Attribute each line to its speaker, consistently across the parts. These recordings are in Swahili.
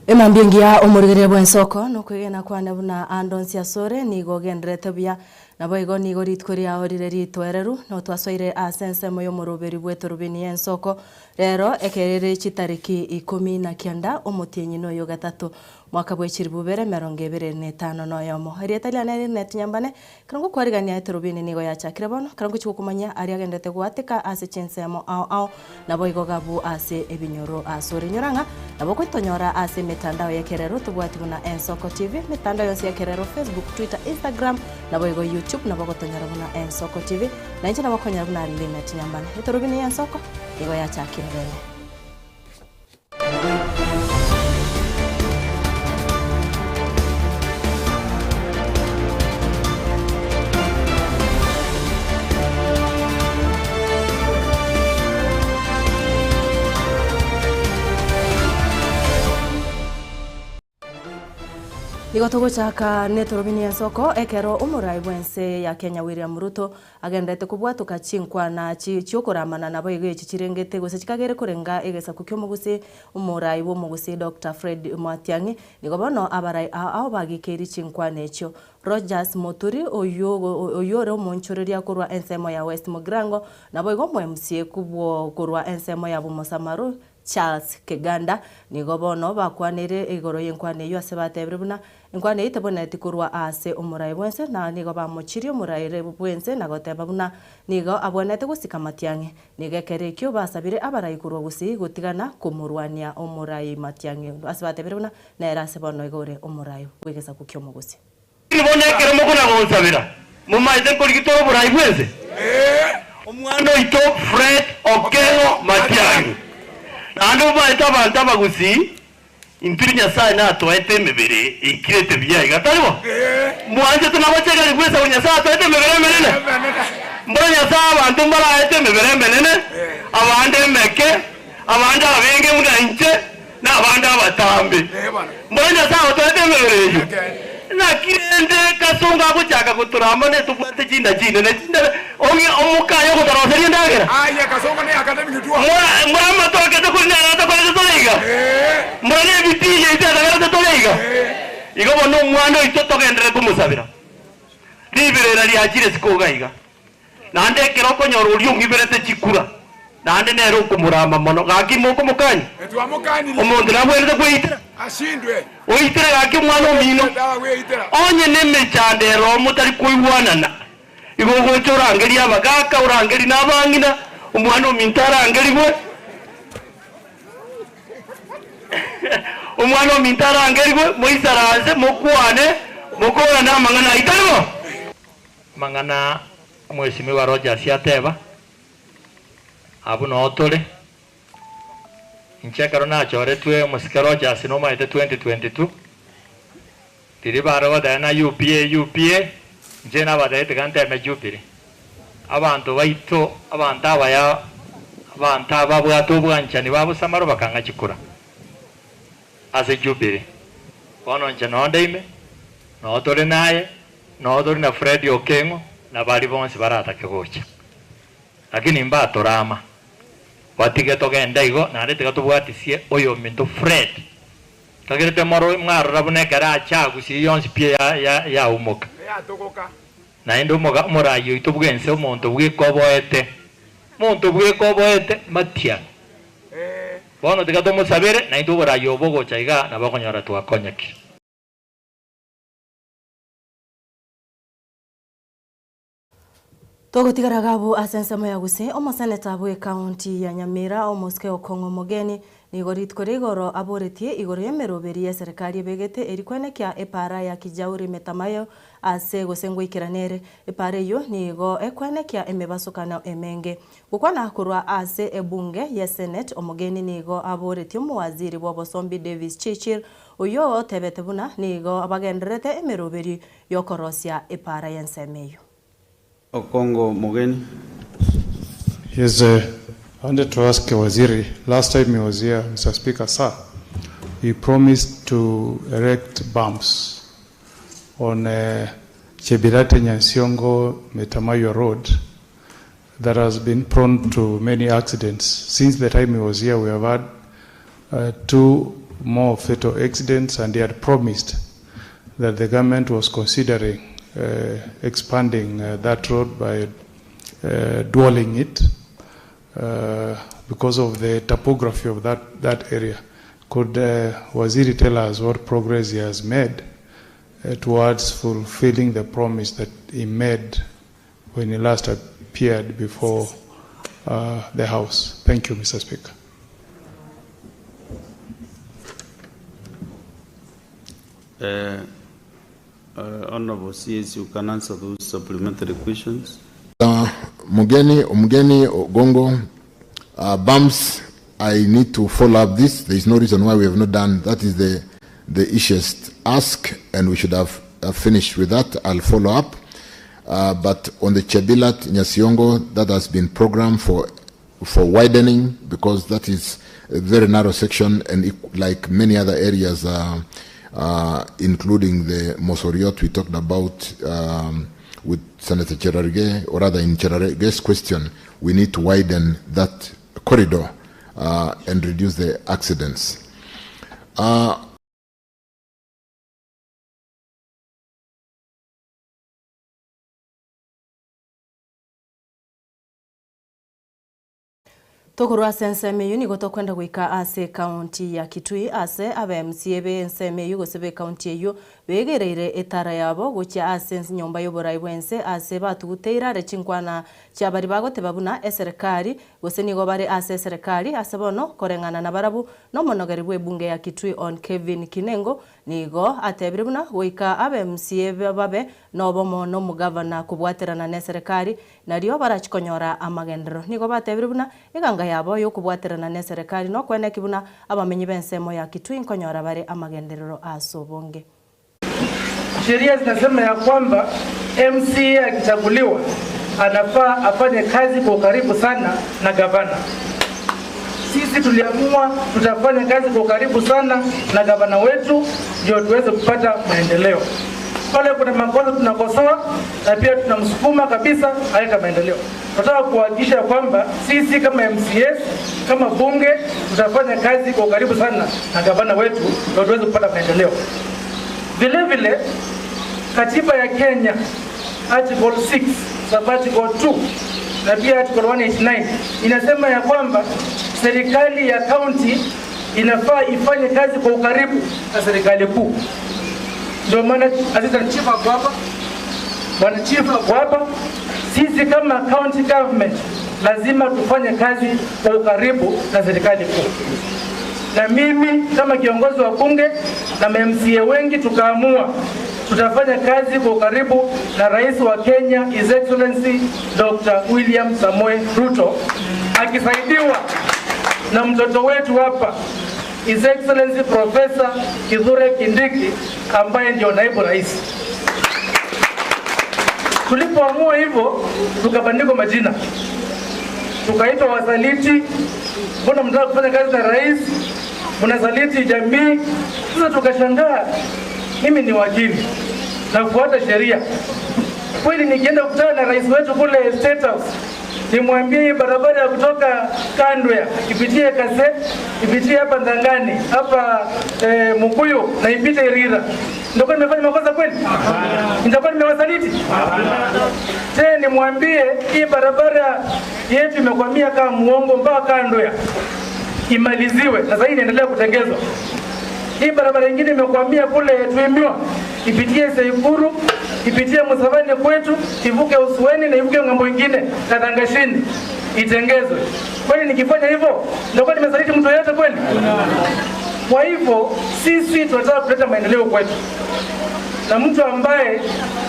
Speaker 1: Emambiengia omurigere bwensoko nokwegena kwana buna andonsia sore nigo gendrete bya nabo igo nigo ritkoria orire ritwereru no twasoire asense moyo moroberi bweto rubini ensoko rero ekerere chitariki 19 omotienyi no yo gatatu mwaka bwechiri bubere 2025 no yomo arieta lyanere netinyambane kango kwarigania etorubini nigo yachakire bono kango chikukumanya ari agendete gwatika ase chinsemo ao nabo igo gabu ase ebinyoro asore nyoranga nabo kwitonyora ase mitandao ya kerero tubwati buna ensoko tv mitandao yose ya kerero facebook twitter instagram nabo igo YouTube nabo gotonyora buna ensoko tv na inje nabo konyora buna linet nyambane etorubini ensoko igo yachakire bene. Igotogo chaka netorobini ensoko ekero umurai bwense ya Kenya William Ruto agendete kubwatuka chinkwa na chiokoramana nabo igo chichirengete gose chikagere kurenga egesa kukyomugusi umurai wo mugusi Dr. Fred Matiang'i nigo bono abarai ao bagikeri chinkwa necho Rogers Moturi oyore omonchoreria kurwa ensemo ya West Mugrango nabo igo MCA kubwo kurwa ensemo ya Bumosamaru Charles Keganda nigo bono bakwanire igoro yenkwane yo asebatebire buna enkwane itebona etikurwa ase umurai bwense na nigo bamuchirio umurai bwense nagoteba buna nigo abonete gusika Matiang'i nigo kerekyo basabire abarai kurwa gusi gutigana kumurwania umurai Matiang'i asebatebire buna na erase bono igore umurai wegesa kukyomo gusi
Speaker 2: ibone kero mukuna gonsabira mumaite kurigito umurai bwense omwana ito Fred Okengo Matiang'i Nando baita banta bagusi intirinya sai na toete mebere ikirete byayiga taribo mwanje tunabachega ligwesa unyasa toete mebere menene mbanya sa bantu mbaraete mebere menene abande meke abande abenge munanche na abande abatambe mbanya sa toete mebere na kirende kasonga kuchaka kuturamba ne tubate chinda ne onge omukayo kutaroseri ndagera
Speaker 3: aya kasonga ne academic tuwa
Speaker 2: mwana toke to kunya na to toleiga mwana bitije ita na toleiga igo bono mwana itoto gendere kumusabira libere rali ajire sikoga iga nande kero konyoro uri ungiberete chikura nande nero kumurama mono gaki moko mukanye
Speaker 3: etwa mukanye
Speaker 2: omuntu nabwerete kwitira
Speaker 3: ashindwe
Speaker 2: oitira gaki mwana omino onye neme chandero mutari kuiwanana igo gochora ngeri abagaka urangeri nabangina omwana omintara angeri gwe omwana omintara angeri gwe moisaraze mokwane mokora na mangana itaro mangana mweshimiwa Rogers yateba abu no otole inchekaro na choretwe musika Rogers no maite 2022 diribaro da na UPA jena badete kante me Jubilee abantu baito abantu abaya abantu ababwato bwanchani babusamaro bakanga chikura ase Jubilee bono nchano ndaime no otole naye no otole na Fred Okengo na bali bonse barata kegocha lakini mbato rama watige togenda igo na rete gatubwatisie oyo minto Fred kagirete maro mwaro rabune kara chagusi yonsi pia ya umoka
Speaker 3: ya tokoka
Speaker 2: na endo moga morayo itubwense omonto bwikoboete monto bwikoboete Matia bono tigatomo sabere na ndo borayo bogo chaiga na bakonyora twakonyaki
Speaker 1: Togo tigaragabu asensemo ya gusi omoseneta bwe county ya Nyamira omoske Okongo Mogeni nigo ritkorigoro aboretie igoro yemeroberi ya serikali begete erikwenekya epara ya Kijauri Metamayo ase gosengwikiranere epara yo nigo ekwenekya emebasukana emenge gukwana kurwa ase ebunge ya Senate Omogeni nigo aboretie muwaziri wa Bosombi Davis Chichir oyo tebete buna nigo abagenderete emeroberi yokorosia epara yensemeyo
Speaker 4: Okongo Mogeni.
Speaker 5: Yes, I wanted to ask Waziri, last time he was here, Mr. Speaker, sir, he promised to erect bumps on Chebirate Nyansiongo Metamayo Road that has been prone to many accidents. Since the time he was here, we have had two more fatal accidents, and he had promised that the government was considering expanding that road by dwelling it because of the topography of that area. Could Waziri tell us what progress he has made towards fulfilling the promise that he made when he last appeared before the House? Thank you, Mr. Speaker.
Speaker 4: Honorable CS, you can answer those supplementary questions.
Speaker 6: Mugeni Ogongo, bumps, I need to follow up this. There is no reason why we have not done. That is the easiest ask, and we should have finished with that. I'll follow up. But on the Chebilat, Nyasiongo, that has been programmed for widening, because that is a very narrow section, and like many other areas, including the Mosoriot we talked about with Senator Cherargei, or rather in Cherargei's question, we need to widen that corridor and reduce the accidents.
Speaker 1: Tokorwa sensemeyu ni gotokwenda gwika ase county ya Kitui ase aba MCA be ensemeyu gosebe county eyo begereire etara yabo gocha ase nyomba y'oborai bwense ase batuguteira rechinkwana cyabari bagote babuna eserikali gose nigo bare ase serikali ase bono korengana na barabu no monogeri bwe bunge ya Kitui on Kevin Kinengo nigo atebire buna goika aba MCA babe no bomo no mugavana kubwaterana na serikali nario barachikonyora amagendero nigo batebire buna iganga yabo yo kubwaterana na serikali no kwene kibuna abamenyi bensemo ya Kitui nkonyora bare amagenderero asobonge.
Speaker 7: Sheria zinasema ya kwamba MCA akichaguliwa anafaa afanye kazi kwa karibu sana na gavana. Sisi tuliamua tutafanya kazi kwa karibu sana na gavana wetu ndio tuweze kupata maendeleo. Pale kuna makosa tunakosoa na pia tunamsukuma kabisa aleta maendeleo. Tunataka kuhakikisha kwamba sisi kama MCS, kama bunge, tutafanya kazi kwa karibu sana na gavana wetu ndio tuweze kupata maendeleo. Vile vile katiba ya Kenya article 6 sub article 2 na pia article 189 inasema ya kwamba serikali ya county inafaa ifanye kazi kwa ukaribu na serikali kuu. Ndio maana assistant chief ako hapa, bwana chief ako hapa. Sisi kama county government lazima tufanye kazi kwa ukaribu na serikali kuu. Na mimi kama kiongozi wa bunge na MCA wengi tukaamua tutafanya kazi kwa karibu na rais wa Kenya His Excellency Dr. William Samoei Ruto akisaidiwa na mtoto wetu hapa His Excellency Professor Kithure Kindiki ambaye ndio naibu rais. Tulipoamua hivyo tukabandikwa majina. Tukaitwa wasaliti, mbona mnataka kufanya kazi na rais? Mnasaliti jamii. Sasa tukashangaa, mimi ni wakili nafuata sheria. Kweli nikienda kukutana na rais wetu kule State House, nimwambie barabara ya kutoka Kandwe ipitie Kase, ipitie hapa Ndangani, hapa Mukuyu na ipite Irira, ndio nimefanya makosa kweli? Nitakuwa nimewasaliti? Tena nimwambie hii barabara yetu imekwamia kama muongo mpaka Kandwe imaliziwe, na sasa inaendelea kutengenezwa. Hii barabara nyingine imekwamia kule Tuimiwa, ipitie Seikuru, ipitie Musavani kwetu, ivuke Usuweni na ivuke ngambo nyingine Katangashini, itengezwe. Kwani nikifanya hivyo ndio nimesaliti mtu yote kweli? Kwa hivyo sisi tunataka kuleta maendeleo kwetu. Na mtu ambaye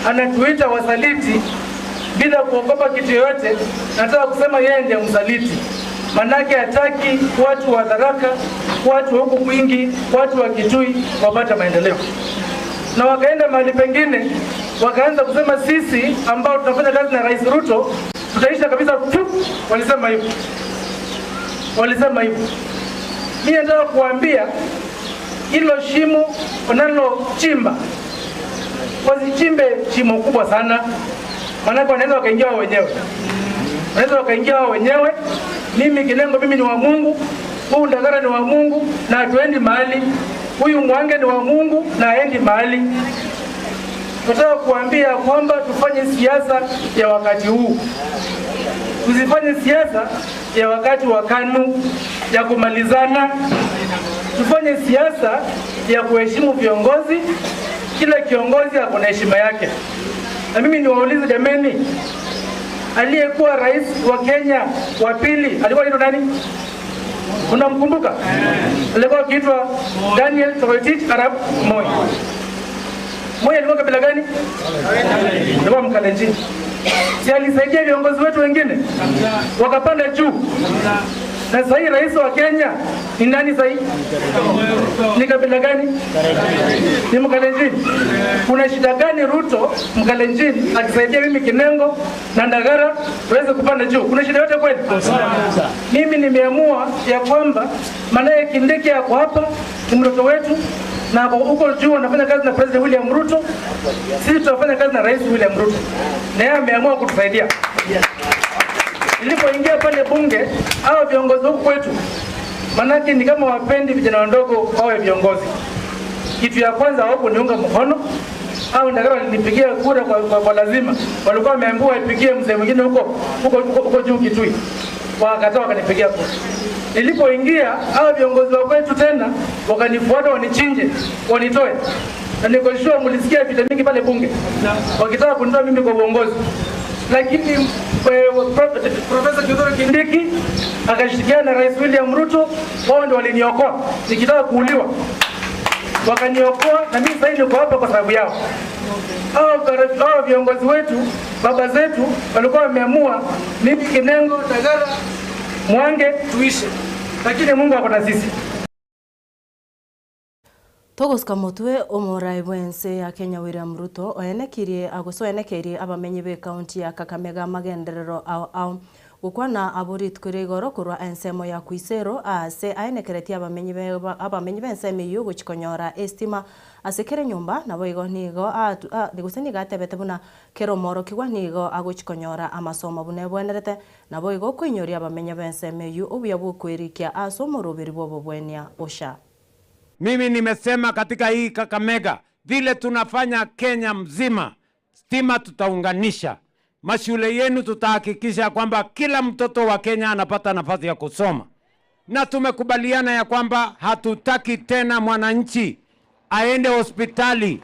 Speaker 7: anatuita wasaliti bila kuogopa kitu yoyote, nataka kusema yeye ndiye msaliti. Manake hataki watu wa Tharaka, watu huku kwingi, watu wa Kitui wapata maendeleo. Na wakaenda mahali pengine, wakaanza kusema sisi ambao tunafanya kazi na Rais Ruto tutaisha kabisa tu. Walisema hivyo. Walisema hivyo. Mimi nataka kuambia hilo shimo wanalochimba, wasichimbe shimo kubwa sana. Manake wanaweza wakaingia wao wenyewe. Wanaweza wakaingia wao wenyewe. Mimi Kinengo, mimi ni wa Mungu, huyu Ndagara ni wa Mungu na hatuendi mahali, huyu Mwange ni wa Mungu na haendi mahali. Nataka kuambia kwamba tufanye siasa ya wakati huu, tusifanye siasa ya wakati wa KANU ya kumalizana. Tufanye siasa ya kuheshimu viongozi, kila kiongozi ako na heshima yake. Na mimi niwaulize jameni, aliyekuwa rais wa Kenya wa pili alikuwa anaitwa nani? Unamkumbuka? Alikuwa akiitwa Daniel Toroitich Arap Moi. Moi alikuwa kabila gani? Alikuwa Mkalenjin. Si alisaidia viongozi wetu wengine wakapanda juu? Na sasa hii rais wa Kenya ni nani sasa hii? Ni kabila gani? Ni Mkalenjin. Kuna shida gani Ruto Mkalenjin akisaidia mimi Kinengo na Ndagara tuweze kupanda juu? Kuna shida yote kweli? Mimi nimeamua ya kwamba manaye Kindiki yako hapa ni mtoto wetu na huko juu anafanya kazi na President William Ruto. Sisi tutafanya kazi na Rais William Ruto. Na yeye ameamua kutusaidia. Nilipoingia pale bunge, hao viongozi huku kwetu, manake ni kama wapendi vijana wadogo wawe viongozi. Kitu ya kwanza wako niunga mkono, au Ndagara walinipigia kura kwa lazima. Walikuwa wameambiwa ipigie mzee mwingine huko juu Kitui. Wakakataa wakanipigia kura. Nilipoingia, hao viongozi wa kwetu tena wakanifuata wanichinje, wanitoe. Na niko sure mlisikia vita mingi pale bunge. Wakitaka kunitoa mimi kwa uongozi. Lakini Profesa Kithure Kindiki akashirikiana na Rais William Ruto, wao ndio waliniokoa nikitaka kuuliwa. Wakaniokoa na mimi sasa niko hapa kwa sababu yao. Hao viongozi wetu, baba zetu walikuwa wameamua mimi Kinengo, Ndagara, Mwange tuishe. Lakini Mungu ako na sisi.
Speaker 1: Togoska mutwe omorai bwense ya Kenya William Ruto oenekirie agosoenekerie abamenyi be county ya Kakamega magenderero au gukwana aborit kure igoro kurwa ensemo ya Kuisero ase aenekeretie abamenyi bensemo yu guchikonyora estima asekere nyumba nabo igo nigo diguseni gatebete buna kero moro kigwa nigo agochikonyora amasomo bune bwenerete nabo igo kwenyoria abamenyi bensemo yu obuya bukwirikia asomo robiri bobo bwenia osha.
Speaker 8: Mimi nimesema katika hii Kakamega, vile tunafanya Kenya mzima, stima tutaunganisha. Mashule yenu tutahakikisha kwamba kila mtoto wa Kenya anapata nafasi ya kusoma. Na tumekubaliana ya kwamba hatutaki tena mwananchi aende hospitali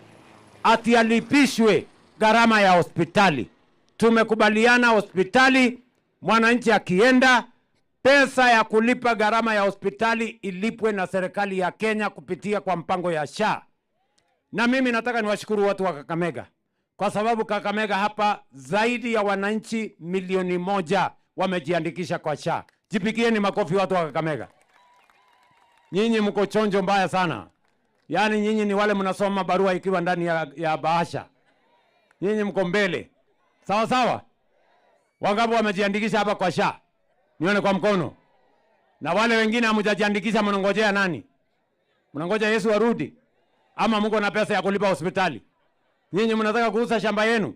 Speaker 8: ati alipishwe gharama ya hospitali. Tumekubaliana hospitali mwananchi akienda pesa ya kulipa gharama ya hospitali ilipwe na serikali ya Kenya kupitia kwa mpango ya SHA. Na mimi nataka niwashukuru watu wa Kakamega. Kwa sababu Kakamega hapa zaidi ya wananchi 1,000,000 wamejiandikisha kwa SHA. Jipigieni makofi watu wa Kakamega. Nyinyi mko chonjo mbaya sana. Yaani nyinyi ni wale mnasoma barua ikiwa ndani ya bahasha. Nyinyi mko mbele. Sawa sawa? Wangapi wamejiandikisha hapa kwa SHA? Nione kwa mkono. Na wale wengine hamujajiandikisha mnangojea nani? Mnangoja Yesu arudi? Ama mko na pesa ya kulipa hospitali? Nyinyi mnataka kuuza shamba yenu?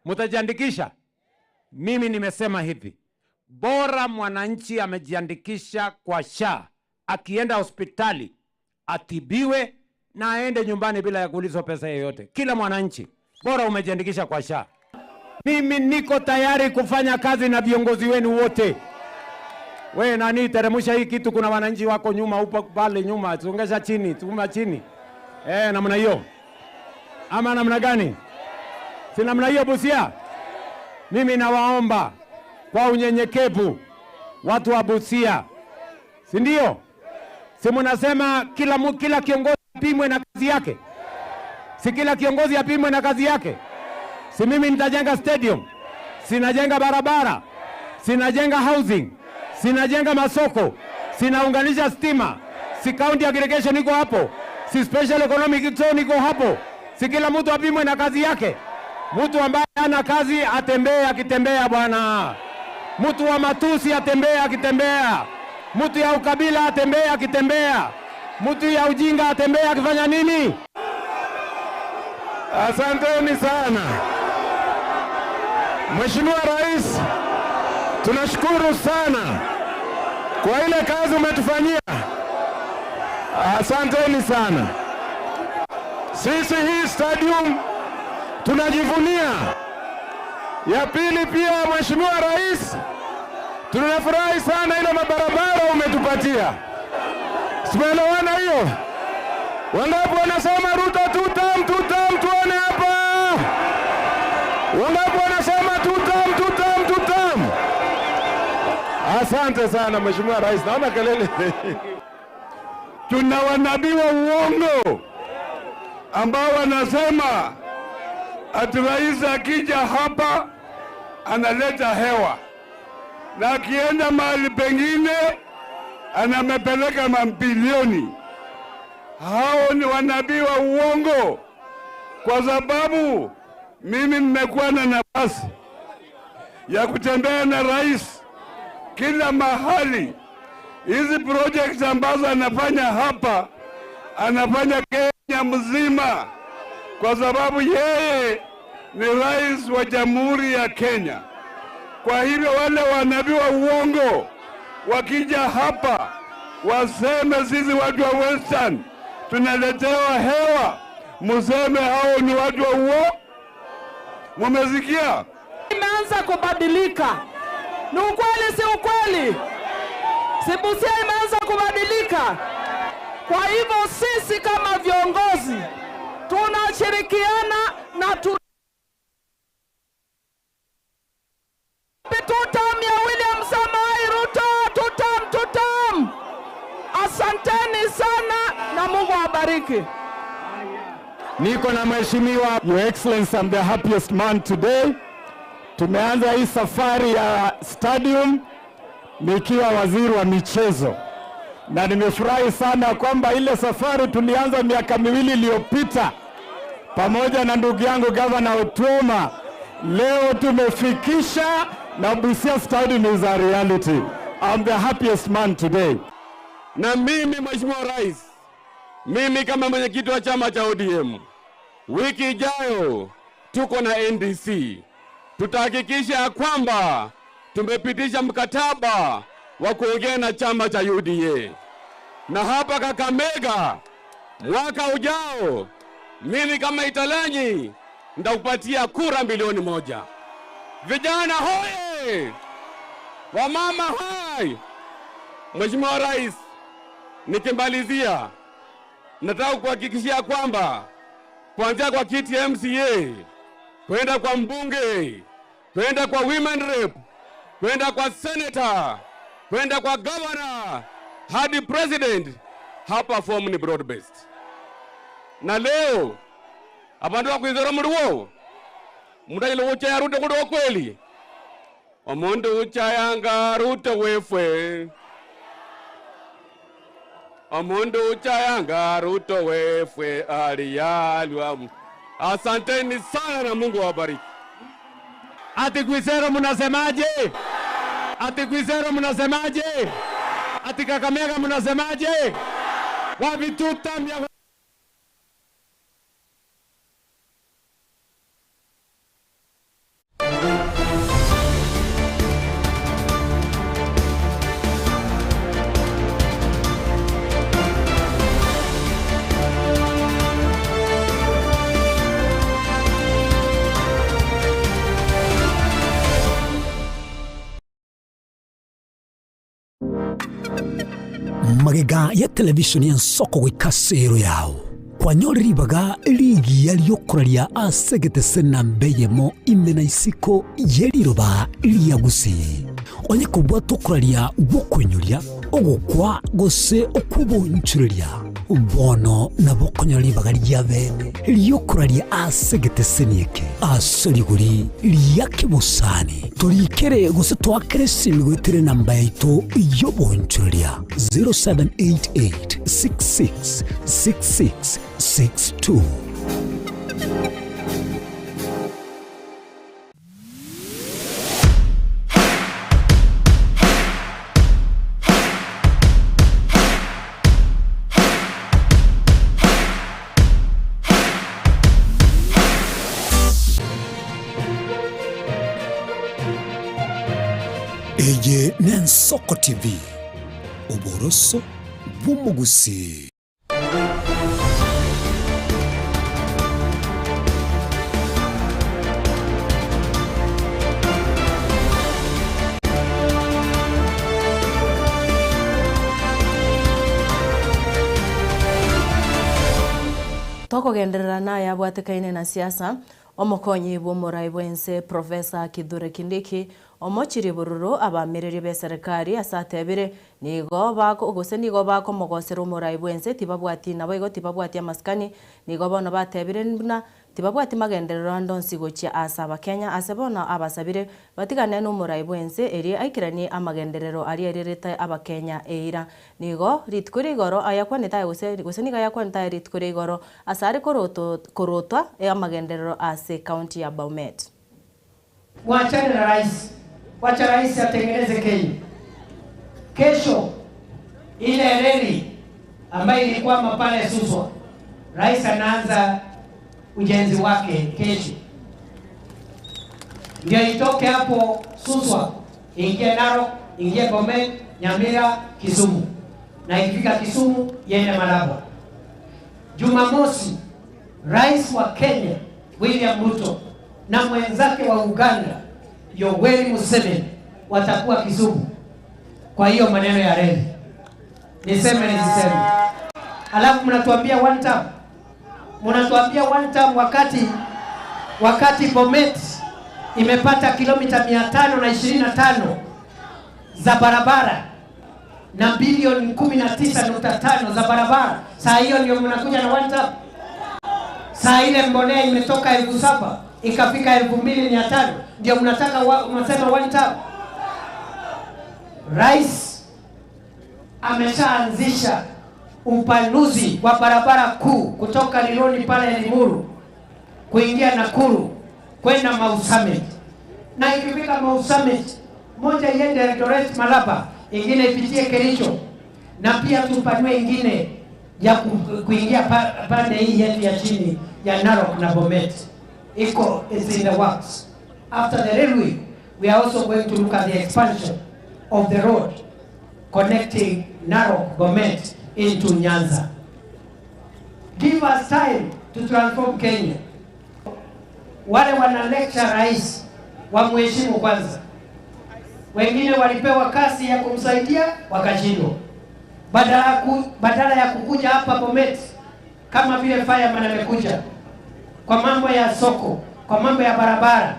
Speaker 8: Mtajiandikisha? Mimi nimesema hivi. Bora mwananchi amejiandikisha kwa SHA, akienda hospitali atibiwe na aende nyumbani bila ya kuulizwa pesa yoyote. Kila mwananchi, bora umejiandikisha kwa SHA. Mimi niko tayari kufanya kazi na viongozi wenu wote. We nani teremusha hii kitu, kuna wananchi wako nyuma upo pale nyuma, tuongesha chini, tuuma chini. Namna hiyo. Ama namna gani? Si namna hiyo Busia? Mimi nawaomba kwa unyenyekevu watu wa Busia. Si ndio? Si mnasema kila kiongozi apimwe na kazi yake? Si kila kiongozi apimwe na kazi yake? Si mimi nitajenga stadium, sinajenga barabara, sinajenga housing, sinajenga masoko, sinaunganisha stima, si county aggregation iko hapo, si special economic zone iko hapo. Si kila mtu apimwe na kazi yake? Mtu ambaye hana kazi atembee akitembea bwana. Mtu wa matusi atembee akitembea. Mtu ya ukabila atembee akitembea. Mtu ya ujinga atembee akifanya nini? Asanteni sana. Mheshimiwa Rais, tunashukuru sana
Speaker 9: kwa ile kazi umetufanyia. Asanteni sana. Sisi hii stadium tunajivunia. Ya pili pia, Mheshimiwa Rais, tunafurahi sana ile mabarabara umetupatia. Tumeelewana hiyo? Wangapi wanasema Ruto tutam, tuone hapa? Wangapi wanasema tutam? Asante sana Mheshimiwa Rais, naona kelele.
Speaker 10: Tuna wanabii wa uongo ambao wanasema ati rais akija hapa analeta hewa na akienda mahali pengine anamepeleka mabilioni. Hao ni wanabii wa uongo, kwa sababu mimi nimekuwa na nafasi ya kutembea na rais kila mahali. Hizi projects ambazo anafanya hapa, anafanya Kenya mzima, kwa sababu yeye ni rais wa Jamhuri ya Kenya. Kwa hivyo wale wanabii wa uongo wakija hapa waseme sisi watu wa Western tunaletewa hewa, museme hao ni watu wa uongo. Mumesikia?
Speaker 7: Imeanza kubadilika. Ni ukweli si ukweli? Busia imeanza kubadilika. Kwa hivyo sisi kama viongozi tunashirikiana na tutam ya William Samoei Ruto, tutam. Asanteni sana na Mungu awabariki.
Speaker 9: Niko na Mheshimiwa Your Excellency, I'm the happiest man today. Tumeanza hii safari ya stadium nikiwa waziri wa michezo, na nimefurahi sana kwamba ile safari tulianza miaka 2 iliyopita pamoja na ndugu yangu Governor Otuoma, leo tumefikisha na Busia Stadium is a reality. I'm the happiest man today.
Speaker 10: Na mimi Mheshimiwa Rais, mimi kama mwenyekiti wa chama cha ODM, wiki ijayo tuko na NDC. Tutahakikisha kwamba tumepitisha mkataba wa kuongea na chama cha UDA. Na hapa Kakamega mwaka ujao, mimi kama Italanyi nitakupatia kura milioni 1. Vijana hoye! Wamama hai! Mheshimiwa Rais, nikimalizia nataka kuhakikishia kwamba kuanzia kwa kiti ya MCA, kwenda kwa mbunge, kwenda kwa women rep, kwenda kwa senator, kwenda kwa governor, hadi president, hapa form ni broad based. Na leo abantu bakwizera muruwo mudayilo uchaya Ruto kudo kweli omundu uchayanga Ruto wefwe, omundu uchayanga Ruto wefwe aliyalwa. Asanteni sana na Mungu awabariki.
Speaker 8: Ati Kwizera mnasemaje? Ati Kwizera mnasemaje? Ati Kakamega mnasemaje? Wapi tutam ya
Speaker 11: magega ya televishoni ya Nsoko gwikasiro yao kwanyoriribaga ligi yaliyokuraria asegete sena mbeyemo imena isiko yeriroba liyagusi onye kubwa tokuraria gukwenyoria ogukwa gose okubonchuria bono na bokonyoriribaga lyabene liyokuraria asegete senieke asoriguri liyakibusani turikere gose twakere simigwetire namba yaito yobonchuria 0788666662. Eye Nsoko TV uboroso bw'umugusi.
Speaker 1: Tokugenderera naye abwatikaine na siasa omukonyi bw'omurai bwense Profesa Kithure Kindiki omochiri bururu abamiriri be serikali asatebire nigo bako mogosera omurai bwense tibabwati nabo igo tibabwati amaskani nigo bono batebire na tibabwati magenderero ndonsi gochia asaba Kenya asebona abasabire batigane n'omurai bwense eri aikirani amagenderero ari erirete abakenya eira nigo ritkuri igoro ayakwaneta guseniga yakwaneta ritkuri igoro asari korotwa amagenderero ase county ya Bomet.
Speaker 12: Mwachane na rais, wacha rais atengeneze Kenya. Kesho ile reli ambayo ilikuwa mapale Suswa, rais anaanza ujenzi wake kesho. Ndio itoke hapo Suswa, ingie Narok, ingie Bomet, Nyamira, Kisumu. Na ikifika Kisumu, yende Malaba. Jumamosi, rais wa Kenya, William Ruto, na mwenzake wa Uganda, Yoweri Museveni, watakuwa Kisumu. Kwa hiyo maneno ya reli. Niseme nisiseme. Alafu mnatuambia one time. Mnatuambia one time wakati Bomet imepata kilomita 525 za barabara na bilioni 19.5 za barabara. Saa hiyo ndio mnakuja na one time. Saa ile mbolea imetoka 7,000 ikafika 2,500 ndio mnataka mnasema one time. Rais ameshaanzisha upanuzi wa barabara kuu kutoka Liloni pale Limuru kuingia Nakuru kwenda Mau Summit. Na ikifika Mau Summit, moja iende Eldoret Malaba, ingine ipitie Kericho, na pia tupanue ingine ya kuingia pande hii yetu ya chini ya Narok na Bomet. It's in the works. After the railway, we are also going to look at the expansion of the road connecting Narok, Bomet into Nyanza. Give us time to transform Kenya. Wale wana lecture rais wa mheshimu kwanza. Wengine walipewa kasi ya kumsaidia wakashindwa. Badala ya kukuja hapa Bomet kama vile fireman amekuja kwa mambo ya soko, kwa mambo ya barabara,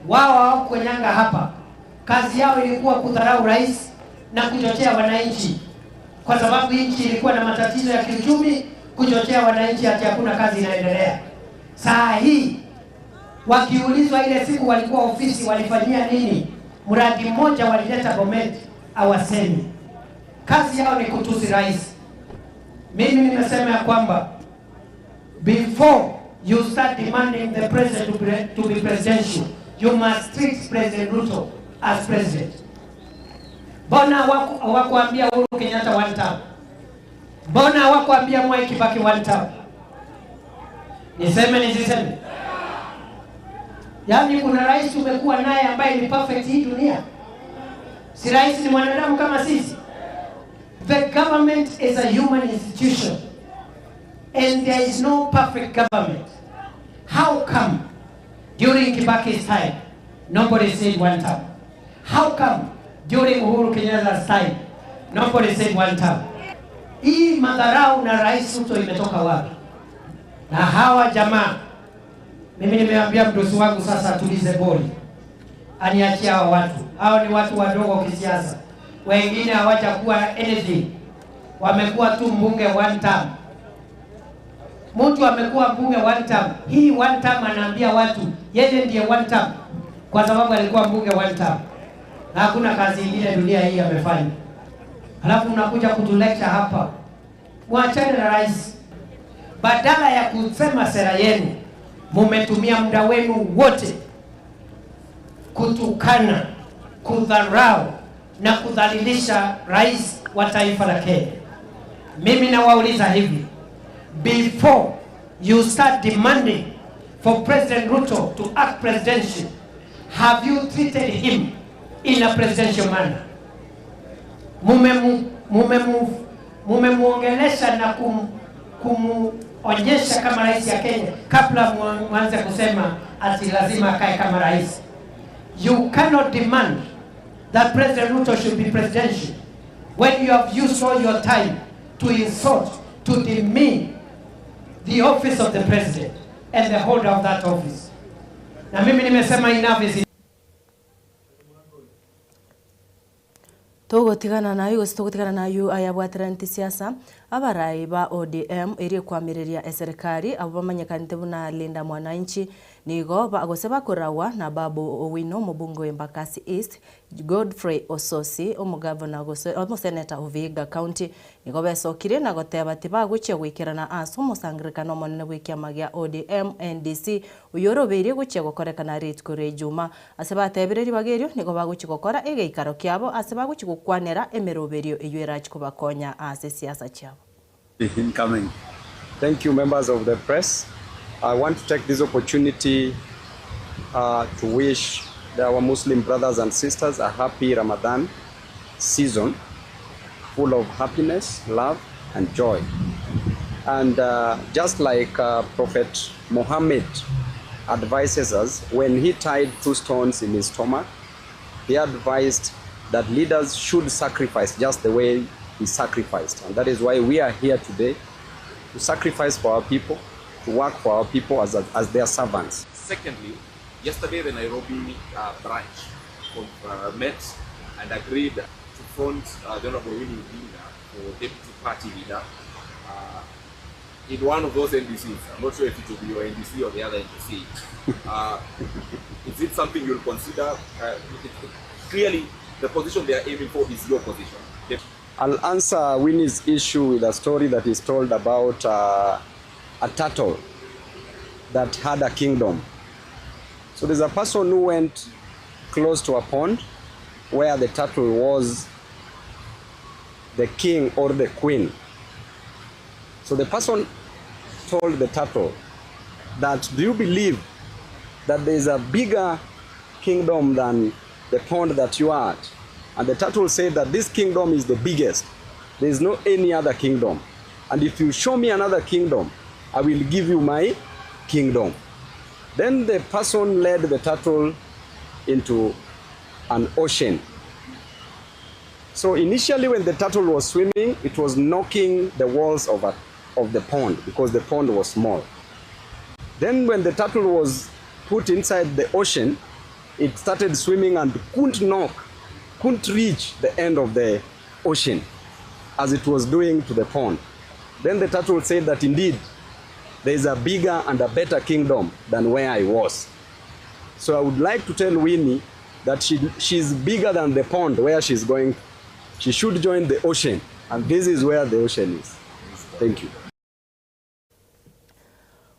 Speaker 12: wao hawakunyanga hapa. Kazi yao ilikuwa kudharau rais na kuchochea wananchi, kwa sababu nchi ilikuwa na matatizo ya kiuchumi, kuchochea wananchi ati hakuna kazi inaendelea. Saa hii wakiulizwa ile siku walikuwa ofisi walifanyia nini, mradi mmoja walileta Bomet awasemi. Kazi yao ni kutusi rais. Mimi nimesema ya kwamba before you start demanding the president to be presidential, you must treat President Ruto as president. Bona hawakuambia Uhuru Kenyatta one time. Bona hawakuambia Mwai Kibaki one time. Niseme nisiseme? Yaani kuna rais umekuwa naye ambaye ni perfect hii dunia? Si rais ni mwanadamu kama sisi? The government is a human institution and there is no perfect government. How come during Kibaki's time nobody said one time? How come during Uhuru Kenyatta's time nobody said one time? Hii madharau na rais Ruto imetoka wapi? Na hawa jamaa, mimi nimeambia mdosi wangu sasa atulize boli, aniachia hawa watu. Hao ni watu wadogo kisiasa, wengine hawajakuwa anything, wamekuwa tu mbunge one time. Mtu amekuwa mbunge one time, hii one time anaambia watu yeye ndiye one time kwa sababu alikuwa mbunge one time na hakuna kazi nyingine dunia hii amefanya. Halafu mnakuja kutulecture hapa. Mwachane na rais. Badala ya kusema sera yenu, mumetumia muda wenu wote kutukana, kudharau na kudhalilisha rais wa taifa la Kenya. Mimi nawauliza hivi, before you start demanding for President Ruto to act presidential, have you treated him in a presidential manner? mumemuongelesha na kumuonyesha kama rais ya Kenya kabla mwanze kusema ati lazima akae kama rais. You cannot demand that President Ruto should be presidential when you have used all your time to insult, to demean the office of the president and the holder of that office. Na mimi nimesema enough is
Speaker 1: Tugutigana nayo ayabwatira nti siasa abarai ba ODM iri kwamiriria serikali abo bamanyekanite buna Linda Mwananchi nigo bagoseba kurawa na Babu Owino mubungo Embakasi East, Godfrey Ososi omugavana omuseneta of Vihiga County nigo besokire na goteba tibaguche gwikirana aso musangirikano monene bw'ikiama gya ODM NDC uyorobeire guche gukorekana rit kure Juma aseba tebireri bagerio nigo baguche gukora egeikaro kyabo aseba guche gukwanera emeroberio eyera chikubakonya ase siasa chabo.
Speaker 13: Incoming. Thank you, members of the press. I want to take this opportunity to wish our Muslim brothers and sisters a happy Ramadan season full of happiness, love, and joy. And just like Prophet Muhammad advises us, when he tied 2 stones in his stomach, he advised that leaders should sacrifice just the way he sacrificed. And that is why we are here today, to sacrifice for our people, to work for our people as their servants.
Speaker 14: Secondly, yesterday the Nairobi branch met and agreed to front the Honorable Winnie Odinga for deputy party leader in one of those NDCs. I'm not sure if it will be your NDC or the other NDC. Is it something you'll consider? Clearly, the position they are aiming for is your position.
Speaker 13: I'll answer Winnie's issue with a story that is told about a turtle that had a kingdom. So there's a person who went close to a pond where the turtle was the king or the queen. So the person told the turtle that, do you believe that there's a bigger kingdom than the pond that you are at? And the turtle said that this kingdom is the biggest. There is no any other kingdom. And if you show me another kingdom, I will give you my kingdom. Then the person led the turtle into an ocean. So initially when the turtle was swimming, it was knocking the walls of the pond because the pond was small. Then when the turtle was put inside the ocean, it started swimming and couldn't reach the end of the ocean as it was doing to the pond. Then the turtle said that indeed there is a bigger and a better kingdom than where I was. So I would like to tell Winnie that she's bigger than the pond where she's going. She should join the ocean, and this is where the ocean is. Thank you.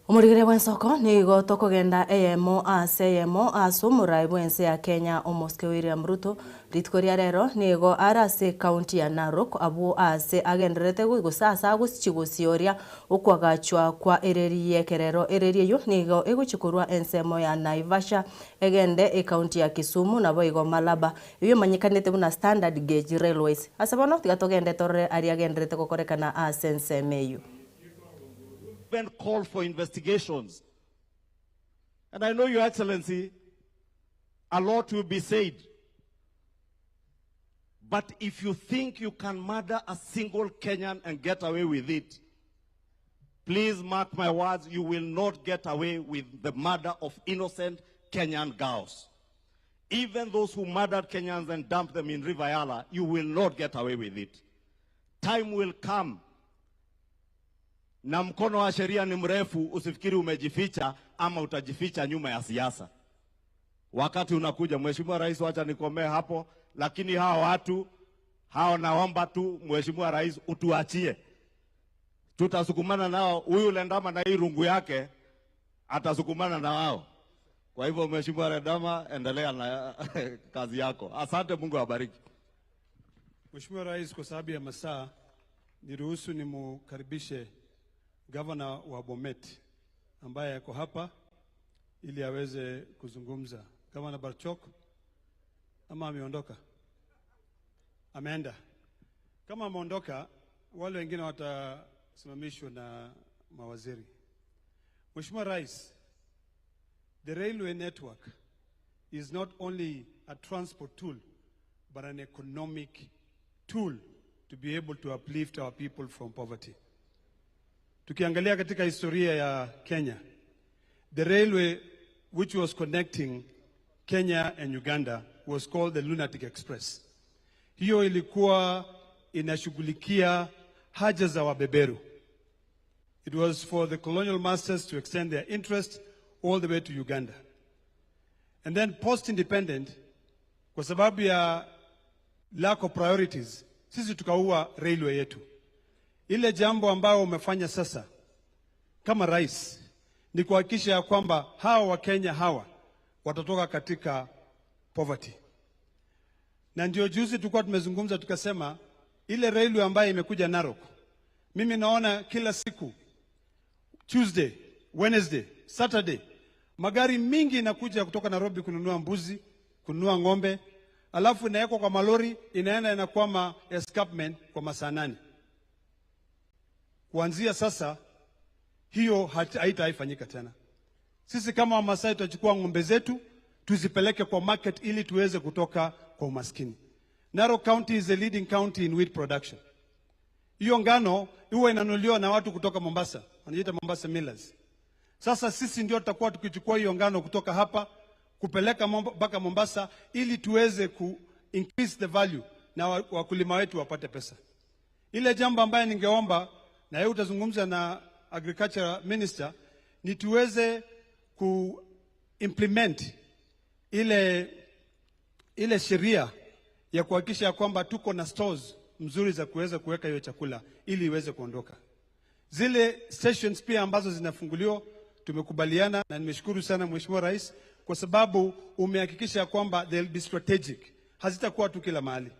Speaker 1: Omurigire wensoko nigo tokogenda eyemo aso murai bwense ya Kenya Omoske William Ruto ritkoria rero nigo arase county ya Narok abu ase agenderete gusasa gusichigusioria ukwagachwa kwa ereri yekerero ereri yo nigo eguchikurwa ensemo ya Naivasha egende county ya Kisumu nabo igo Malaba iyo manyikanete buna standard gauge railways asabano tigatogende torre ari agenderete kokorekana asensemeyu.
Speaker 15: Even call for investigations. And I know, Your Excellency, a lot will be said. But if you think you can murder a single Kenyan and get away with it, please mark my words, you will not get away with the murder of innocent Kenyan girls. Even those who murdered Kenyans and dumped them in River Yala, you will not get away with it. Time will come. Na mkono wa sheria ni mrefu, usifikiri umejificha ama utajificha nyuma ya siasa. Wakati unakuja, Mheshimiwa Rais, wacha nikomee hapo, lakini hao watu, hao naomba tu Mheshimiwa Rais utuachie. Tutasukumana nao, huyu Lendama na hii rungu yake, atasukumana na wao. Kwa hivyo Mheshimiwa Lendama, endelea na kazi yako. Asante, Mungu awabariki.
Speaker 16: Mheshimiwa Rais, kwa sababu ya masaa, niruhusu nimukaribishe Gavana wa Bomet ambaye yako hapa ili aweze kuzungumza. Gavana Barchok ama ameondoka? Ameenda. Kama ameondoka, wale wengine watasimamishwa na mawaziri. Mheshimiwa Rais, the railway network is not only a transport tool, but an economic tool to be able to uplift our people from poverty. Tukiangalia katika historia ya Kenya, the railway which was connecting Kenya and Uganda was called the Lunatic Express. Hiyo ilikuwa inashughulikia haja za wabeberu. It was for the colonial masters to extend their interest all the way to Uganda. And then post-independent, kwa sababu ya lack of priorities, sisi tukaua railway yetu. Ile jambo ambao umefanya sasa kama rais ni kuhakikisha ya kwamba hawa wa Kenya hawa watatoka katika poverty. Na ndio juzi tulikuwa tumezungumza tukasema ile railway ambayo imekuja Narok, mimi naona kila siku Tuesday, Wednesday, Saturday magari mingi inakuja kutoka Nairobi kununua mbuzi, kununua ng'ombe, alafu inawekwa kwa malori, inaenda inakwama escarpment kwa masaa 8. Kuanzia sasa hiyo haitaifanyika tena. Sisi kama Wamasai tutachukua ng'ombe zetu tuzipeleke kwa market ili tuweze kutoka kwa umaskini. Narok County is the leading county in wheat production. Hiyo ngano huwa inanunuliwa na watu kutoka Mombasa, wanajiita Mombasa millers. Sasa sisi ndio tutakuwa tukichukua hiyo ngano kutoka hapa kupeleka mpaka Mombasa ili tuweze ku increase the value na wakulima wetu wapate pesa. Ile jambo ambaye ningeomba na yeye utazungumza na agriculture minister ni tuweze ku implement ile sheria ya kuhakikisha kwamba tuko na stores mzuri za kuweza kuweka hiyo chakula ili iweze kuondoka. Zile stations pia ambazo zinafunguliwa tumekubaliana, na nimeshukuru sana Mheshimiwa Rais kwa sababu umehakikisha kwamba they'll be strategic. Hazitakuwa tu kila mahali.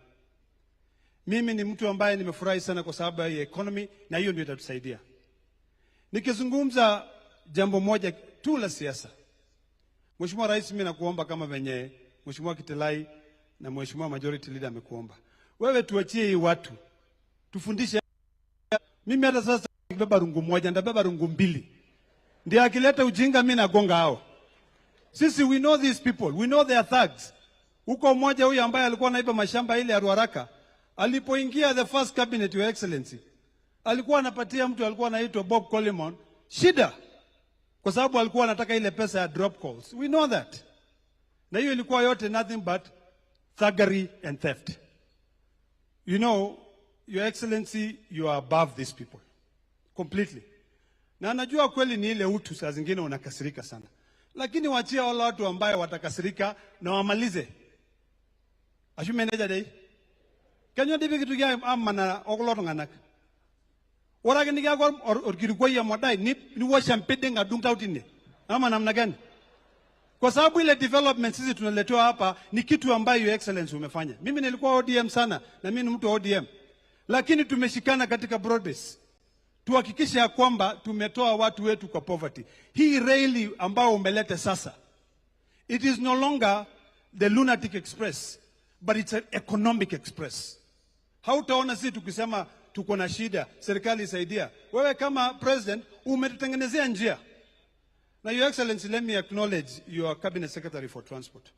Speaker 16: Mimi ni mtu ambaye nimefurahi sana kwa sababu ya economy, na hiyo ndio itatusaidia. Nikizungumza jambo moja tu la siasa. Mheshimiwa Rais, mimi nakuomba kama venye Mheshimiwa Kitelai na Mheshimiwa Majority Leader amekuomba. Wewe tuachie hii watu. Tufundishe. Mimi hata sasa nikibeba rungu moja, ndabeba rungu 2. Ndio akileta ujinga mimi nagonga hao. Sisi we know these people, we know their thugs. Huko mmoja huyu ambaye alikuwa anaiba mashamba ile ya Ruaraka, alipoingia the first cabinet, your excellency, alikuwa anapatia mtu alikuwa anaitwa Bob Coleman shida kwa sababu alikuwa anataka ile pesa ya drop calls. We know that. Na hiyo ilikuwa yote nothing but thuggery and theft. You know, your excellency, you are above these people completely. Na najua kweli ni ile utu saa zingine unakasirika sana. Lakini waachie wale watu ambao watakasirika na wamalize. Ashumeneja dai. Kanyo dibi kitu kya amana ogoloto nganak. Wara ni kya or kirikoi ya modai ni washa mpede ngadung tautine. Ama namna gani? Kwa sababu ile development sisi tunaletewa hapa ni kitu ambayo your excellency umefanya. Mimi nilikuwa ODM sana na mimi ni mtu wa ODM. Lakini tumeshikana katika broad base. Tuhakikishe ya kwamba tumetoa watu wetu kwa poverty. Hii raili ambao umeleta sasa, it is no longer the lunatic express, but it's an economic express. Hautaona sisi tukisema tuko na shida, serikali isaidia. Wewe kama president umetutengenezea njia. Na your excellency, let me acknowledge your cabinet secretary for transport,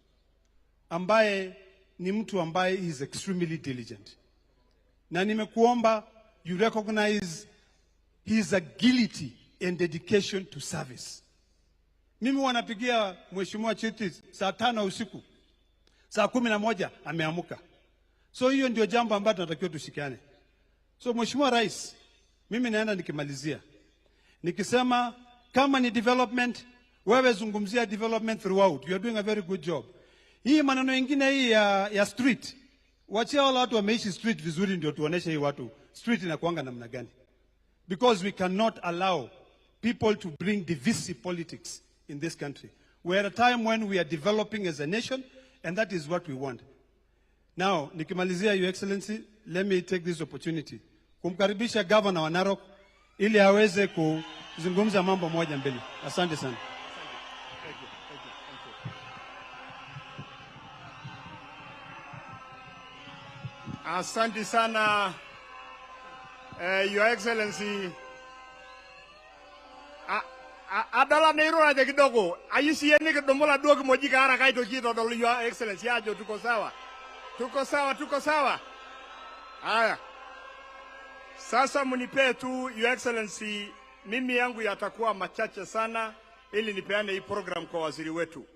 Speaker 16: ambaye ni mtu ambaye is extremely diligent. Na nimekuomba you recognize his agility and dedication to service. Mimi wanapigia Mheshimiwa Chiti saa 5 usiku, saa 11 ameamuka. So hiyo ndio jambo ambalo tunatakiwa tushikane. So Mheshimiwa Rais, mimi naenda nikimalizia nikisema kama ni development, wewe zungumzia development throughout. You are doing a very good job. Hii maneno mengine hii ya street, wachia wale watu wameishi street vizuri ndio tuoneshe hii watu street inakuanga namna gani. Because we cannot allow people to bring divisive politics in this country. We are at a time when we are developing as a nation, and that is what we want. Now, nikimalizia, Your Excellency, let me take this opportunity kumkaribisha Governor wa Narok ili aweze kuzungumza mambo moja mbili. Asante sana.
Speaker 17: Asante sana Your Excellency, adala neiro na kidogo. Ayisi yeni kidomola dogo mojika haraka ito kito dolo Your Excellency ajo tuko sawa. Tuko sawa. Haya. Sasa munipe tu Your Excellency, mimi yangu yatakuwa machache sana ili nipeane hii program kwa waziri wetu.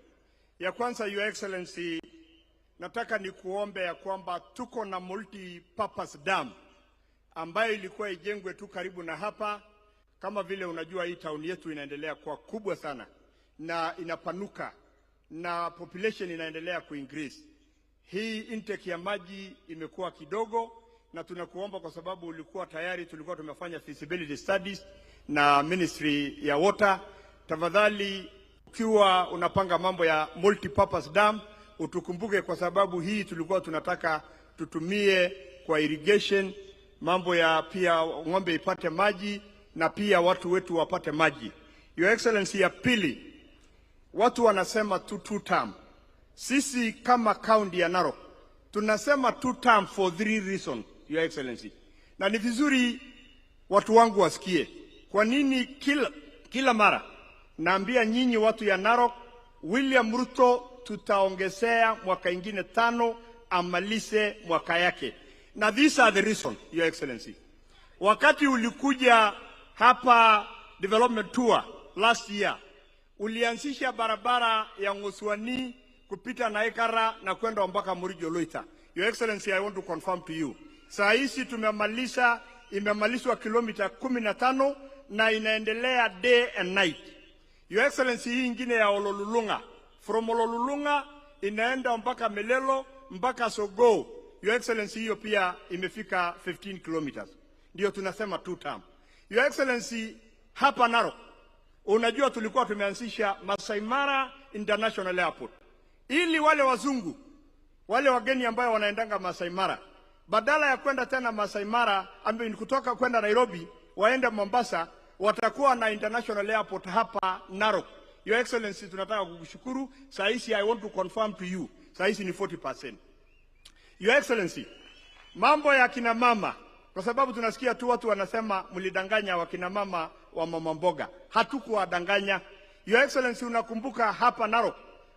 Speaker 17: Ya kwanza Your Excellency, nataka nikuombe ya kwamba tuko na multi-purpose dam ambayo ilikuwa ijengwe tu karibu na hapa. Kama vile unajua hii town yetu inaendelea kuwa kubwa sana na inapanuka na population inaendelea kuincrease. Hii intake ya maji imekuwa kidogo na tunakuomba kwa sababu ulikuwa tayari tulikuwa tumefanya feasibility studies na Ministry ya Water. Tafadhali ukiwa unapanga mambo ya multi-purpose dam utukumbuke, kwa sababu hii tulikuwa tunataka tutumie kwa irrigation, mambo ya pia ng'ombe ipate maji na pia watu wetu wapate maji. Your Excellency, ya pili, watu wanasema two term. Sisi kama county ya Narok tunasema 2 term for 3 reasons, Your Excellency. Na ni vizuri watu wangu wasikie. Kwa nini kila mara naambia nyinyi watu ya Narok, William Ruto tutaongezea mwaka ingine 5 amalize mwaka yake. Na these are the reasons, Your Excellency. Wakati ulikuja hapa development tour last year, ulianzisha barabara ya Ngoswani kupita Naikara na kwenda mpaka Murijo Loita. Your Excellency, I want to confirm to you, saa hizi imemalizwa kilomita 15 na inaendelea day and night. Your Excellency, hii ingine ya Ololulunga, from Ololulunga inaenda mpaka Melelo mpaka Sogo. Your Excellency, hiyo pia imefika 15 kilometers. Ndio tunasema 2 term. Your Excellency, hapa Narok unajua tulikuwa tumeanzisha Masai Mara International Airport ili wale wazungu, wale wageni ambao wanaendanga Masai Mara, badala ya kwenda tena Masai Mara ambayo ni kutoka kwenda Nairobi waende Mombasa, watakuwa na international airport hapa Narok. Your Excellency, tunataka kukushukuru. Saa hizi I want to confirm to you, saa hizi ni 40%. Your Excellency, mambo ya kina mama, kwa sababu tunasikia tu watu wanasema mlidanganya wakina mama wa mama mboga. Hatukuwadanganya. Your Excellency, unakumbuka hapa Narok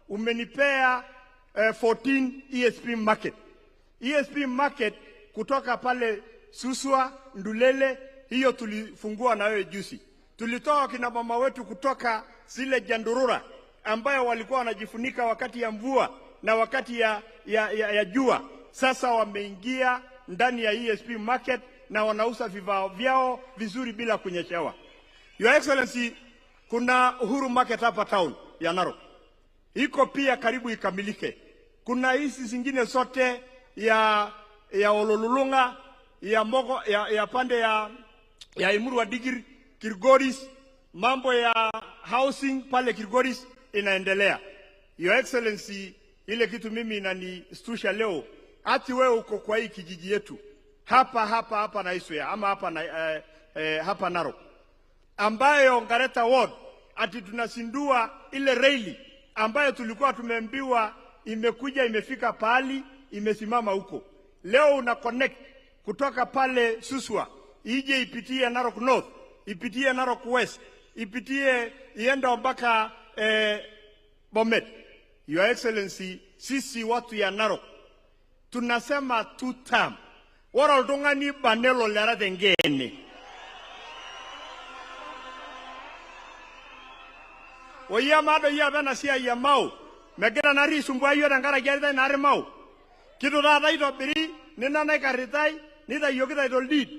Speaker 17: umenipea 14 ESP market. ESP market kutoka pale Suswa, Ndulele, hiyo tulifungua na wewe juzi. Tulitoa kina mama wetu kutoka zile Jandurura ambayo walikuwa wanajifunika wakati ya mvua na wakati ya jua. Sasa wameingia ndani ya ESP market na wanauza vivao vyao vizuri bila kunyeshewa. Your Excellency, kuna Uhuru market hapa town ya Narok. Iko pia karibu ikamilike. Kuna hizi zingine zote ya Ololulunga, ya Mogo, ya pande ya Imuru wa Digiri, Kirgoris, mambo ya housing pale Kirgoris inaendelea. Your Excellency, ile kitu mimi inanistusha leo, ati wewe uko kwa hii kijiji yetu hapa na Iswea ama hapa Narok, ambayo Ngareta Ward ati tunasindua ile reli ambayo tulikuwa tumeambiwa imekuja imefika pahali imesimama huko. Leo una connect kutoka pale Suswa ije ipitie Narok North, ipitie Narok West, ipitie ienda mpaka Bomet. Your Excellency, sisi watu ya Narok tunasema 2 term. Wara utongani banelo lera dengene. Oya mado ya bana sia ya mau. Megera nari sumbua yo dangara gerida nari mau. Kitu da ito biri nina na karitai nida yogida ito lead.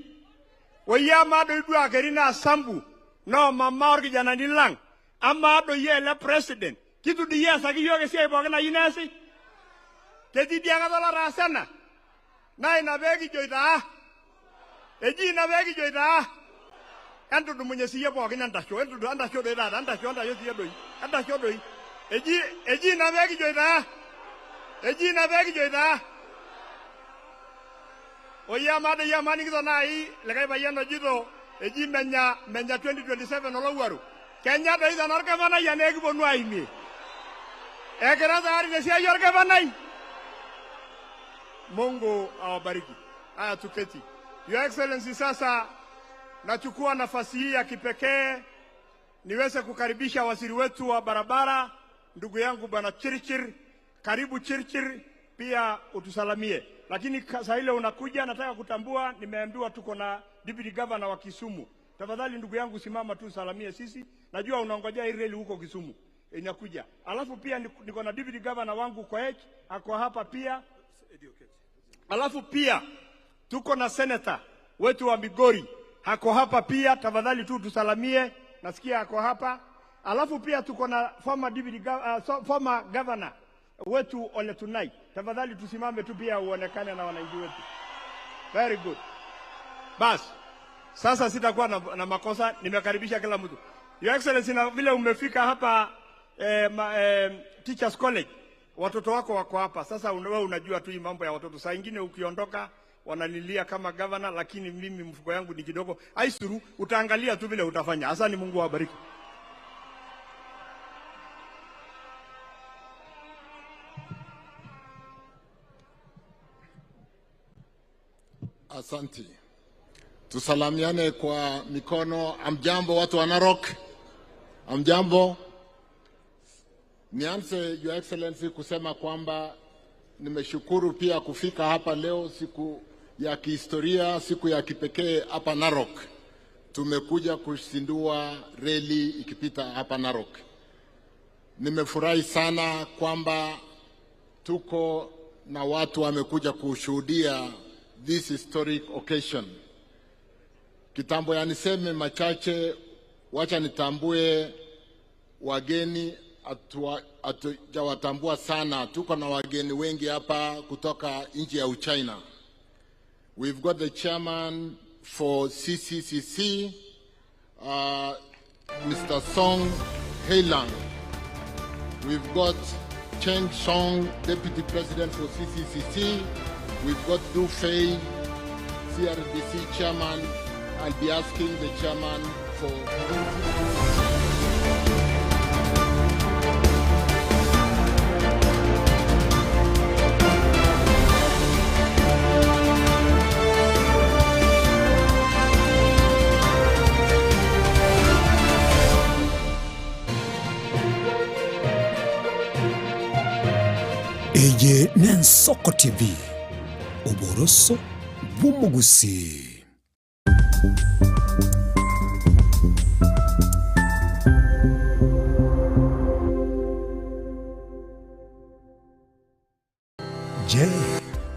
Speaker 17: Oya mado idu agerina sambu. No mama orki jana nilang. Amado ye le president. Kitu di ya saki yoge sia ipo kena yinasi. Keti dia katola rasana. Na inabegi joita. Eji inabegi joita. Ando dumunye siya po kena ndasho. Ando andasho doida. Andasho siya doi. Andasho doi. Eji inabegi joita. Eji inabegi joita. Oya mada ya mani kito na hii. Lekai bayano jito. Eji menya 2027 olowaru. Kenya doida narka mana ya negi bonu aimi. Ekerata hari nesia yorke banai. Mungu awabariki. Tuketi. Your Excellency, sasa nachukua nafasi hii ya kipekee niweze kukaribisha waziri wetu wa barabara, ndugu yangu bwana Chirchir. Karibu Chirchir, pia utusalamie. Lakini saa ile unakuja, nataka kutambua, nimeambiwa tuko na deputy governor wa Kisumu. Tafadhali ndugu yangu, simama tu salamie sisi. Najua unaongojea hii reli huko Kisumu inakuja. Alafu pia niko na deputy governor wangu Koech, ako hapa pia. Alafu pia tuko na senator wetu wa Migori, hako hapa pia. Tafadhali tu tusalamie, nasikia hako hapa. Alafu pia tuko na former governor wetu Ole Tunai. Tafadhali tusimame tu pia uonekane na wananchi wetu. Very good. Bas, sasa sitakuwa na makosa, nimekaribisha kila mtu. Your Excellency, na vile umefika hapa Teachers College, watoto wako wako hapa. Sasa wewe unajua tu hii mambo ya watoto. Saa nyingine ukiondoka wananilia kama governor, lakini mimi mfuko yangu ni kidogo. Aisuru, utaangalia tu vile utafanya. Asante, Mungu awabariki.
Speaker 6: Asante. Tusalamiane kwa mikono. Amjambo watu wa Narok. Amjambo. Nianze Your Excellency kusema kwamba nimeshukuru pia kufika hapa leo, siku ya kihistoria, siku ya kipekee hapa Narok. Tumekuja kuzindua reli ikipita hapa Narok. Nimefurahi sana kwamba tuko na watu wamekuja kushuhudia this historic occasion. Kitambo ya niseme machache, wacha nitambue wageni hatujawatambua sana. Tuko na wageni wengi hapa kutoka nchi ya Uchina. We've got the chairman for CCCC, Mr. Song Heilang. We've got Cheng Song, Deputy President for CCCC. We've got Du Fei, CRDC Chairman. I'll be asking the Chairman for...
Speaker 11: Eye Nensoko TV, Oboroso Bumugusi. Je,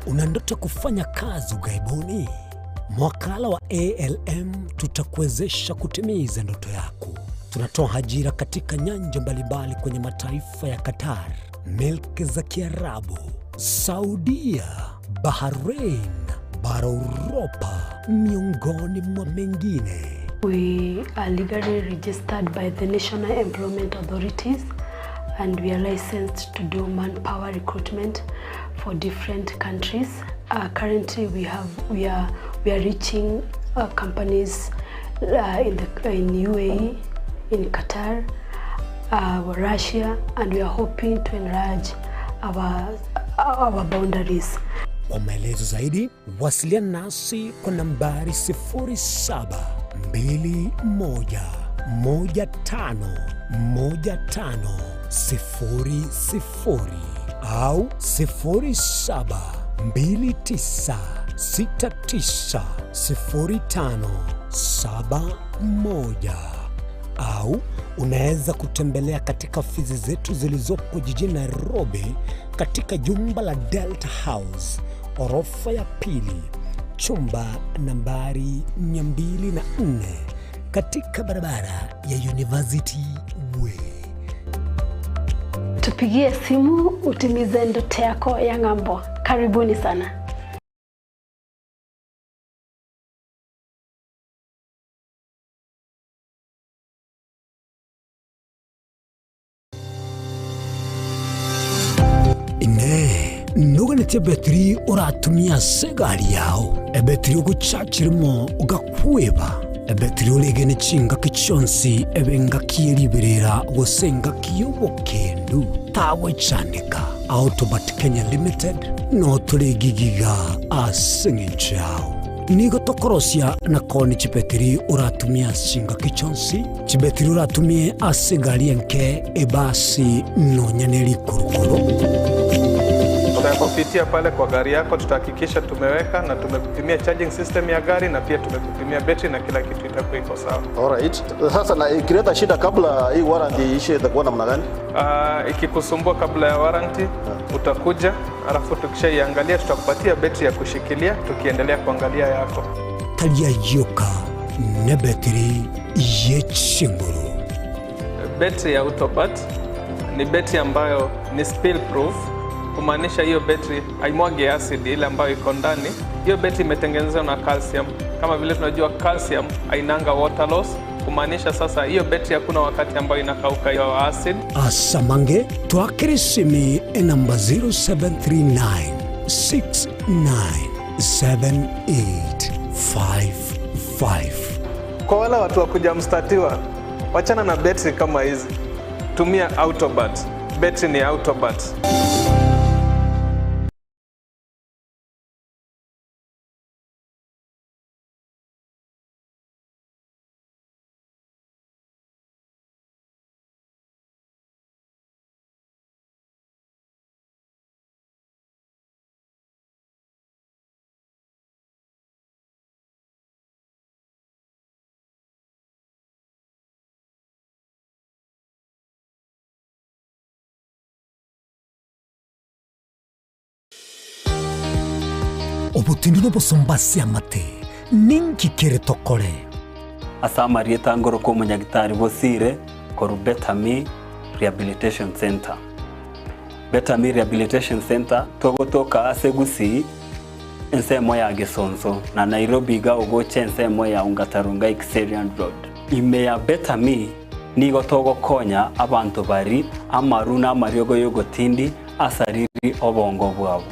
Speaker 11: una ndoto kufanya kazi ughaibuni? Mwakala wa ALM tutakuwezesha kutimiza ndoto yako. Tunatoa ajira katika nyanja mbalimbali kwenye mataifa ya Qatar, Milki za Kiarabu, Saudia, Bahrain, bara Europa, miongoni mwa mengine.
Speaker 18: We are legally registered by the National Employment Authorities and we are licensed to do manpower recruitment for different countries. Currently we are reaching companies in UAE, in Qatar, Russia, and we are hoping to enlarge our boundaries.
Speaker 11: Kwa maelezo zaidi, wasiliana nasi kwa nambari 0721151500 au 0729690571 au unaweza kutembelea katika ofisi zetu zilizopo jijini Nairobi katika jumba la Delta House, orofa ya pili, chumba nambari 204 katika barabara ya University Way.
Speaker 18: Tupigie simu utimize ndoto yako ya ng'ambo. Karibuni sana.
Speaker 11: Nuganete betri uratumia segari yao. Ebetri uguchachirimo ugakweba. Ebetri ulegene chinga kichonsi ebenga kieliberera gosenga kiyobokendu. Tawe chanika. Autobat Kenya Limited no tulegigiga asingi chao. nigo tokorosia na koni chibetiri uratumia singa kichonsi chibetiri uratumie asigari enke ebasi nonyaneri kurukuru.
Speaker 19: Tunapopitia pale kwa gari yako tutahakikisha tumeweka na tumekupimia charging system ya gari na pia tumekupimia battery na kila kitu itakuwa iko sawa.
Speaker 20: Alright. Sasa na ikileta shida kabla hii warranty ishe itakuwa namna gani?
Speaker 19: Ikikusumbua kabla ya warranty utakuja, alafu tukishaiangalia tutakupatia battery ya kushikilia tukiendelea kuangalia yako.
Speaker 11: Talia yoka na battery yechinguru.
Speaker 19: Battery ya Autobat ni battery ambayo ni spill proof, kumaanisha hiyo battery haimwagi acid ile ambayo iko ndani. Hiyo battery imetengenezwa na calcium. Kama vile tunajua calcium hainanga water loss, kumaanisha sasa hiyo battery hakuna wakati ambayo inakauka hiyo acid.
Speaker 11: Asamange twakirisimi namba 0739697855.
Speaker 19: Kwa wale watu wa kujamstatiwa, wachana na battery kama hizi. Tumia Autobat. Battery ni Autobat.
Speaker 11: Obutindu bosombasi amate ninki kere tokore.
Speaker 21: Asamari etangoro ko munyagitari bosire koru Betami Rehabilitation Center. Betami Rehabilitation Center togotoka asegusi ensemo ya Gesonso na Nairobi ga ogoche ensemo ya Ungatarunga Xerian Road. Ime ya Betami nigo togokonya abantu bari amaruna amariogo yogotindi asariri obongo bwabo.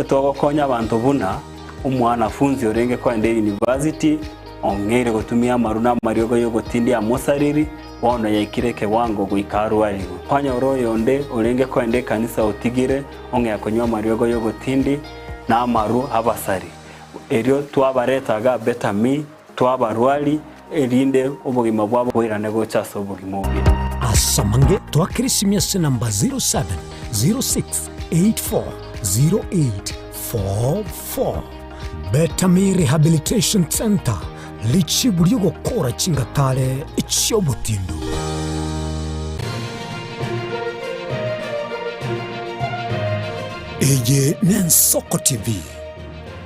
Speaker 21: Togokonya abantu buna umwanafunzi orenge kwenda university ongere gutumia maruna mariogo yogotindi amosariri wono yaikireke wango guikarwari kwanya oroyonde orenge kwenda kanisa utigire onge akonywa mariogo yogotindi na amaru abasari erio twabaretaga Betami twabarwari erinde obugima bwabo bwirane gochaso obugima obi.
Speaker 11: Asamange twakirisimi namba 0706840844. Betami Rehabilitation Center lichiburi gukora chingatare icyobutindu. Ege Nensoko TV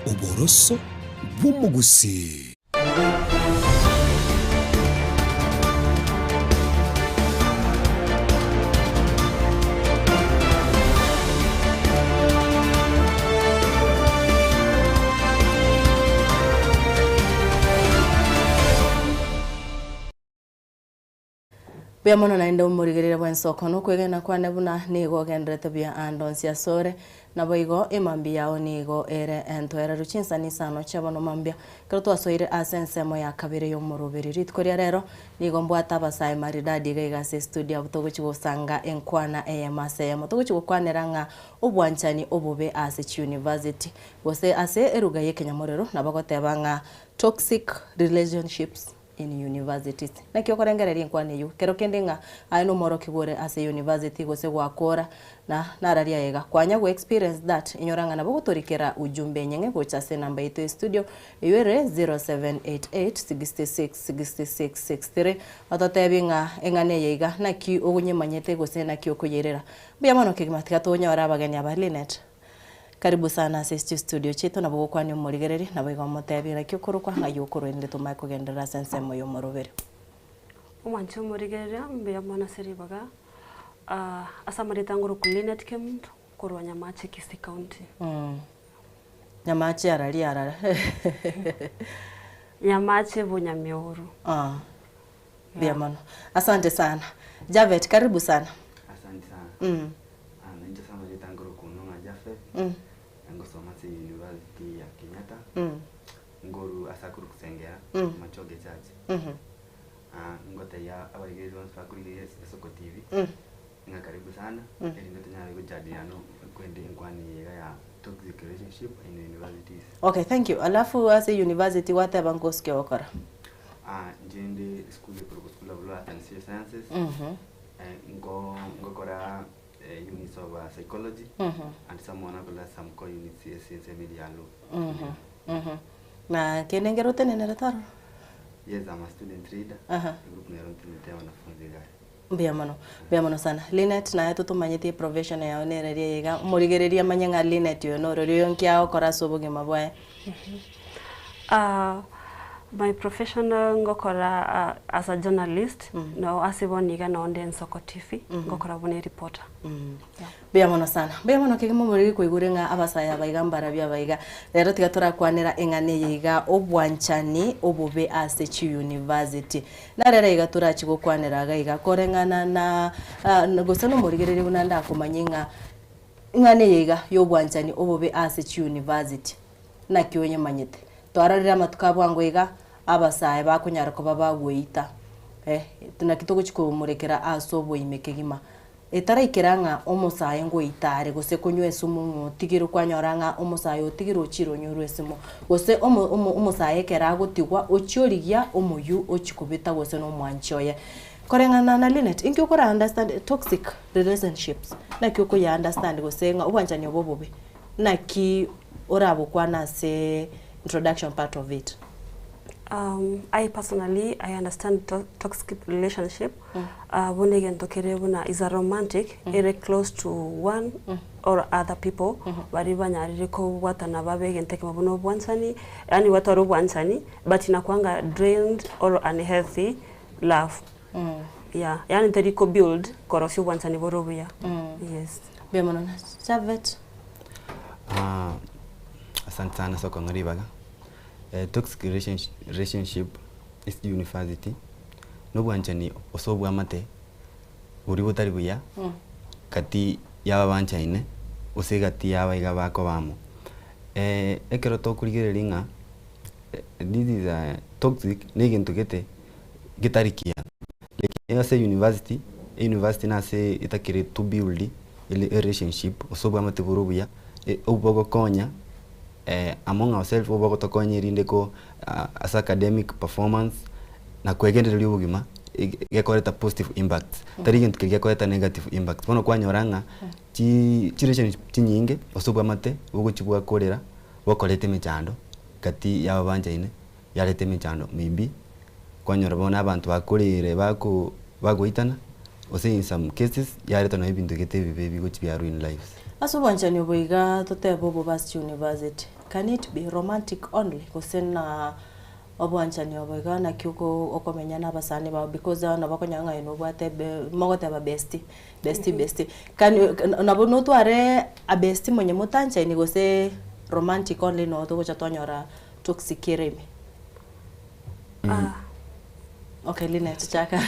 Speaker 11: uboroso bw'umugusi.
Speaker 1: Bia mono na enda umurigerera bwensoko no kwegena kwane buna nigo gendrete bia andonsia sore na boigo imambi yao nigo ere entwera ruchinsa ni sano chabono mambia kero twasoire asensemo ya kabire yo murubiri ritkoria rero nigo mbwata basai maridadi gaiga se studio butogochi gusanga enkwana eyamase ya mutogochi gukwaneranga obwanchani obube ase university bose ase eruga yekenya morero nabagotebanga toxic relationships in universities na kyo korengereria nkwane yu kero kendinga aino moro kigore ase university gose gwakora na nararia yega kwanya go experience that inyoranga nabo gutorikera ujumbe nyenge gocha se namba ito studio iwere 0788666663 atotebinga engane yega na ki ogunyemanyete gose na ki okuyerera bya mano kigimatika tonya warabaganya abalinet. Karibu sana sisi studio chetu na bwo kwani umurigereri na bwo mutebira cyukurukwa nka yukuru ende tumaye kugendera sensemo yo morobere.
Speaker 22: Umwanche umurigerera mbya mwana seribaga asamari tanguru kulinet kemuntu kurwa Nyamache Kisii County.
Speaker 1: Nyamache arara.
Speaker 22: Nyamache Bunyamioru.
Speaker 1: Bia mano. Asante sana. Javet, karibu sana.
Speaker 23: Asante sana. Nje samari tanguru kunonga Javet. Ngosoma si University ya Kenyatta. Ngoru asakuru kusengera Machoge Church. Ngote ya abaigezi wansu fakulty Soko TV. nga karibu sana ili ngetanya kujadiliano kwende kwani ya toxic relationship in universities.
Speaker 1: Okay, thank you. Alafu as a university what aba ngoske okora?
Speaker 23: Jende school of law and sciences. Ngokora units of psychology and someone some units in media law.
Speaker 1: Na kenengero tenene rataro?
Speaker 23: Yes, I'm a student reader. Group na ronti wanafunzi gari.
Speaker 1: Biamono sana. Linet na yetu tumanyite profession ya onereria yega murigereria manyenga Linet yo no ryo nkia okora soboge mabwae.
Speaker 22: My professional ngokora as a journalist no asiboniga no Ndeni Soko TV ngokora bone reporter.
Speaker 1: Biamono sana. Biamono kigimo muri kuigurenga abasaya baigambara bya baiga. Rero tigatora kwanera engane yiga obwanchani obube Asechi University. Na rero iga turachi gukwanera gaiga korengana na gosano murigerere bunanda kumanyenga engane yiga yobwanchani obube Asechi University. Na kiwenye manyete. Twararira matukabwango iga abasaya bakunyara ko babagwita tunakito guchikumurekera asobo imekegima etaraikiranga omusaye ngo itare gose kunywe sumu tigiru kwanyoranga omusaye otigiru chiro nyurwesimo gose omusaye kera gutigwa ochiorigia omuyu ochikubita gose no mwanchoye korengana na Linet inki ukora understand toxic relationships na ki ukuya understand gose nga ubwanjani obobobe na ki orabo kwana se introduction part of it.
Speaker 22: I personally understand toxic relationship. When again tokerebuna is a romantic, very close to one or other people. Bariba nyarire ko watana babe gente kama bono bwansani, yani wataro bwansani, but inakwanga drained or unhealthy love. Yeah, yani teriko build korosi bwansani borobuya. Yes.
Speaker 1: Biamono Javet.
Speaker 23: Asante sana Soko ngaribaga. Toxic relationship is university. No bwanchani osobwa mate uri butari buya kati yaba banchaine usigati yaba iga bako bamo. Ekero tokurigeringa this is a toxic negen tugete gitarikia. Like say university na se itakire to build ile relationship osobwa mate burubuya obogo konya among ourselves obogo tokonyirinde ko as academic performance na kwegenderera ubugima gekoreta positive impact tari ntu gekoreta negative impact bono kwanyoranga chi relationship chinyinge osobwa mate ugochibwa korera bokorete mechando kati yaba banjaine yarete mechando maybe kwanyora bona abantu bakorere bagoitana ose in some cases yareta no ibintu gete bibi gochibya ruin lives.
Speaker 1: Asobwanchani oboiga totebo Bobas University. Can it be romantic only? Kusena obwanchani oboiga na kyuko okomenya na basani ba because na bakonyanga ino bwatebe mogote ba bestie. Can nabono tware a bestie monye mutancha ni gose romantic only no to chatonyora toxic kireme. Okay, Linet chaka.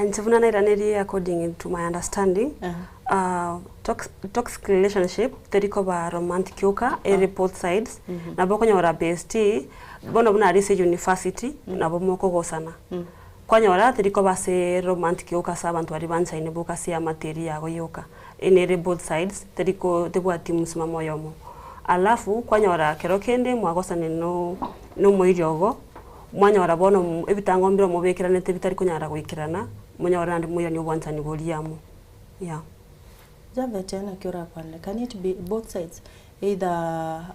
Speaker 22: Nchivuna na iraneri according to my understanding. Toxic relationship teriko ba romantic yoka both sides na bokonya ora bestie bono buna rise university na bomoko gosana kwanya ora teriko ba se romantic yoka sa bantu ari bancha ine boka se materia go yoka ene both sides teriko tebwati musimamo yomo alafu kwanya ora kerokende mwagosane no moiryogo mwanya ora bono ebitango mbiro mubekirane tebitari kunyara gwikirana mwanya ora ndi muya ni obwanchani goliamo. Yeah.
Speaker 1: Javet na kiora kwande. Can it be both sides? Either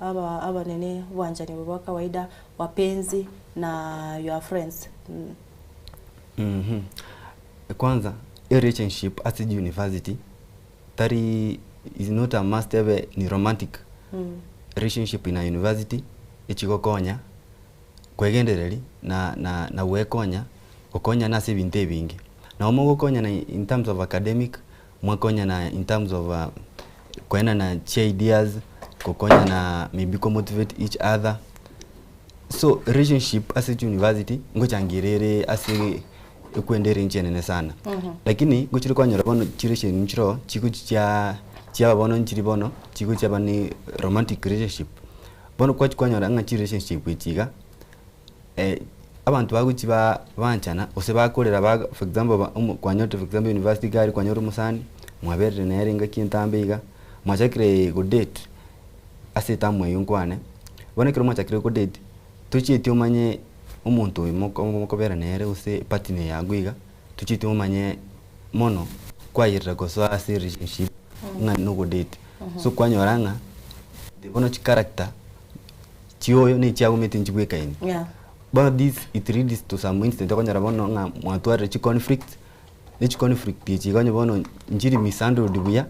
Speaker 1: aba nene wanjani wa kawaida wapenzi na your friends.
Speaker 23: Kwanza a relationship at the university tari is not a must have ni romantic relationship in a university ichigokonya kwegendereri na wekonya okonya na sebinte bingi na omo gokonya na in terms of academic mwakonya na in terms of kwena na ideas kokonya na maybe ko motivate each other. So relationship as a university ngochangirere as ekwendere nchene sana lakini gochiri kwanyora bono chireshe nchiro chiku chia bono nchiri bono chiku chia bani romantic relationship bono kwanyora nga relationship ichiga abantu baguchiba banchana ose bakorera for example kwanyote for example university gari kwanyoro musani mwabere nere nga kintambiga mwachakire go date aseta mwe yunkwane bonekero mwachakire go date tuchiti umanye umuntu mukobera nere use partner yagwiga tuchiti umanye mono kwayira go so as relationship nga no go date so kwanyoranga the bono chi character chiyo ni chiago metin chibweka ini but this it leads to some instance kwanyara bono nga mwatware chi conflict chi kanyo bono njiri misando dibuya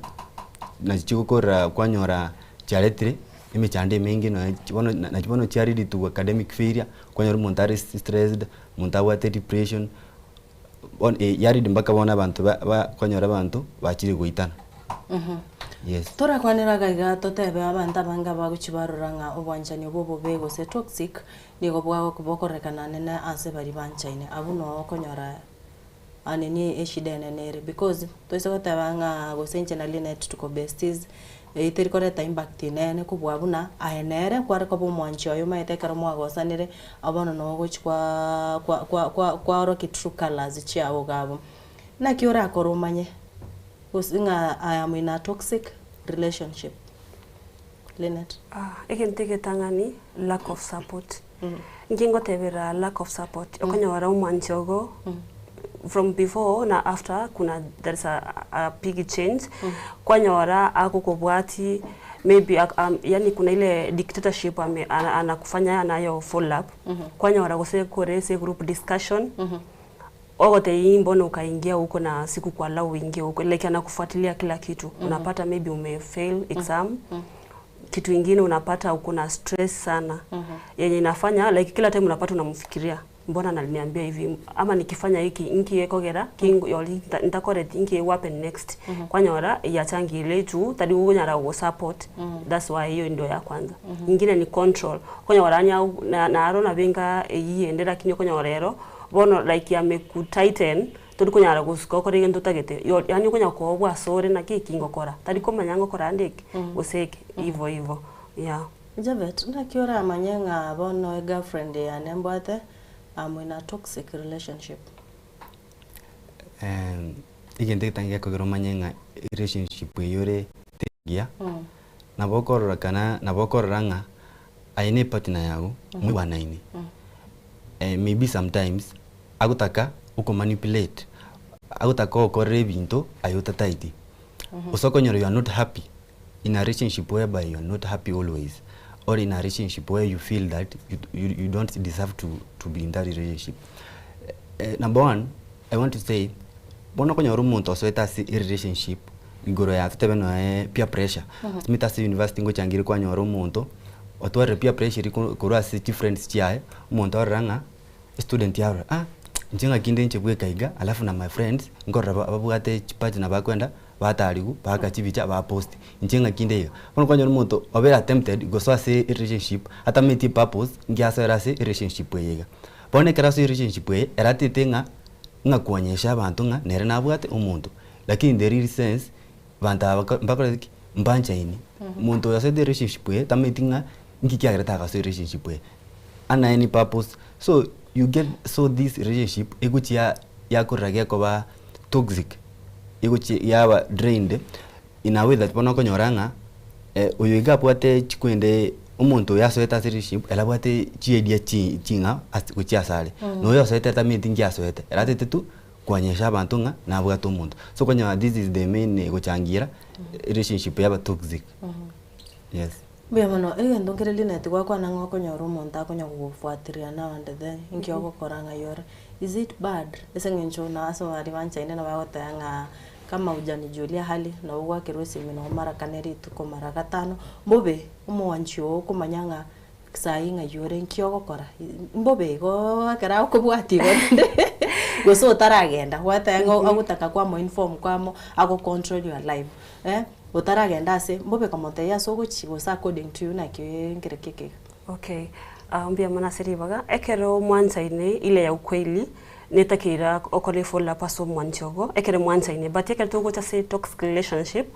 Speaker 23: na chikokora kwanyora charetre imechande mengi no bono charity to academic failure kwanyora montare stressed montawa depression on yari dimbaka bona abantu kwanyora abantu bachiri goitana yes
Speaker 1: tora kwanira gaiga totebe abantu abanga baguchibaruranga obwanjani obobo bego se toxic nigo bwa kubokorekana nene ase bari banchaine abuno konyora aneni eshidene nere because toise gotabanga gosenche na linet tuko besties iteri koreta impact nene kubwa buna aenere kware ko bomwanchi oyo maetekero mwagosanire abono no gochwa kwa oro true colors chiao gabo na kiora korumanye usinga I am in a toxic relationship. Linet.
Speaker 22: Ekenteke tangani lack of support. Ngingo tebera lack of support. Okonya wara umwanchogo. From before na after there is a big change. Kwanya wara ako kubwati maybe yani kuna ile dictatorship anakufanya nayo follow up. Kwanya wara gose korese group discussion. Ogote imbono ukaingia huko na siku kwa lao uingie huko like anakufuatilia kila kitu. Unapata maybe umefail exam. Kitu kingine unapata uko na stress sana. Yenye inafanya like kila time unapata unamfikiria. Mbona ananiambia hivi ama nikifanya hiki inki ekogera king yoli nitakorect inki wapen next. Kwanyora yachangi ile tu tadi unyara go support. That's why hiyo ndio ya kwanza. Nyingine ni control. Kwanyora na arona benga yiendera kinyo kwanyorero bono like yamekutighten todi kunyara gusikokora igento tagete yani kunya ko bwa sore na kikingo kora tadi ko manyango kora ndike useke hivyo yeah
Speaker 1: Javet na kiora amanyenga bono girlfriend ya nembwate I'm in a toxic relationship
Speaker 23: igente tangia ko manyenga relationship yore tegia na bokorora kana na bokoranga aine partner yago mwa naini maybe sometimes agutaka uko manipulate agutaka okore bintu ayuta taiti usokonyoro you are not happy in a relationship whereby you are not happy always or in a relationship where you feel that you don't deserve to be in that relationship. Number one, I want to say bono konyoro muntu osweta si relationship igoro ya tebeno peer pressure smita si university ngo changire kwanyoro muntu otware peer pressure kurwa si different chiae muntu oranga student yaro njinga kinde nchebwe kaiga alafu na my friends ngora babugate chipati na bakwenda bataligu baka chibicha ba post njinga kinde iga bono kwanyoro muntu obera tempted go so ase relationship ata meti purpose ngiasa rase relationship yega bone keraso relationship ye eratetenga nga kuonyesha abantu nga nere nabwate umuntu lakini the real sense banta bakora mbancha ini muntu yase the relationship ye tametinga ngikiagera taka so relationship ye ana any purpose so you get so this relationship eguchi ya korage ko ba toxic eguchi ya ba drained in a way that bono konyoranga uyiga pwate chikwende umuntu yasoeta relationship elabwate chiedia chinga asikuchia sale no yasoeta tamiti ngiasoeta eratete tu kwanyesha abantu nga nabwato umuntu so kwanya this is the main guchangira relationship ya ba toxic yes
Speaker 1: Biamano ndongere lineti kwa nangwa konyoro monta konya kufuatiria na wande the inkioko koranga yore is it bad esengencho na aso ari bancha ine na bagota nga kama ujani Julia hali na uwa kirusi mino mara kaneri tuko mara gatano mbobe umwanchio kumanyanga sainga yore inkioko kora mbobe go akara kubwati gonde goso taragenda watanga agutaka kwa mo inform kwamo ago control your life utaragenda se mbobe kamote ya sogo chigo sa according to you na kirekeke
Speaker 22: okay mbia mana seribaga ekero mwanza ine ile ya ukweli netakira okole fola paso mwanchogo ekere mwanza ine but ekero tugo ta say toxic relationship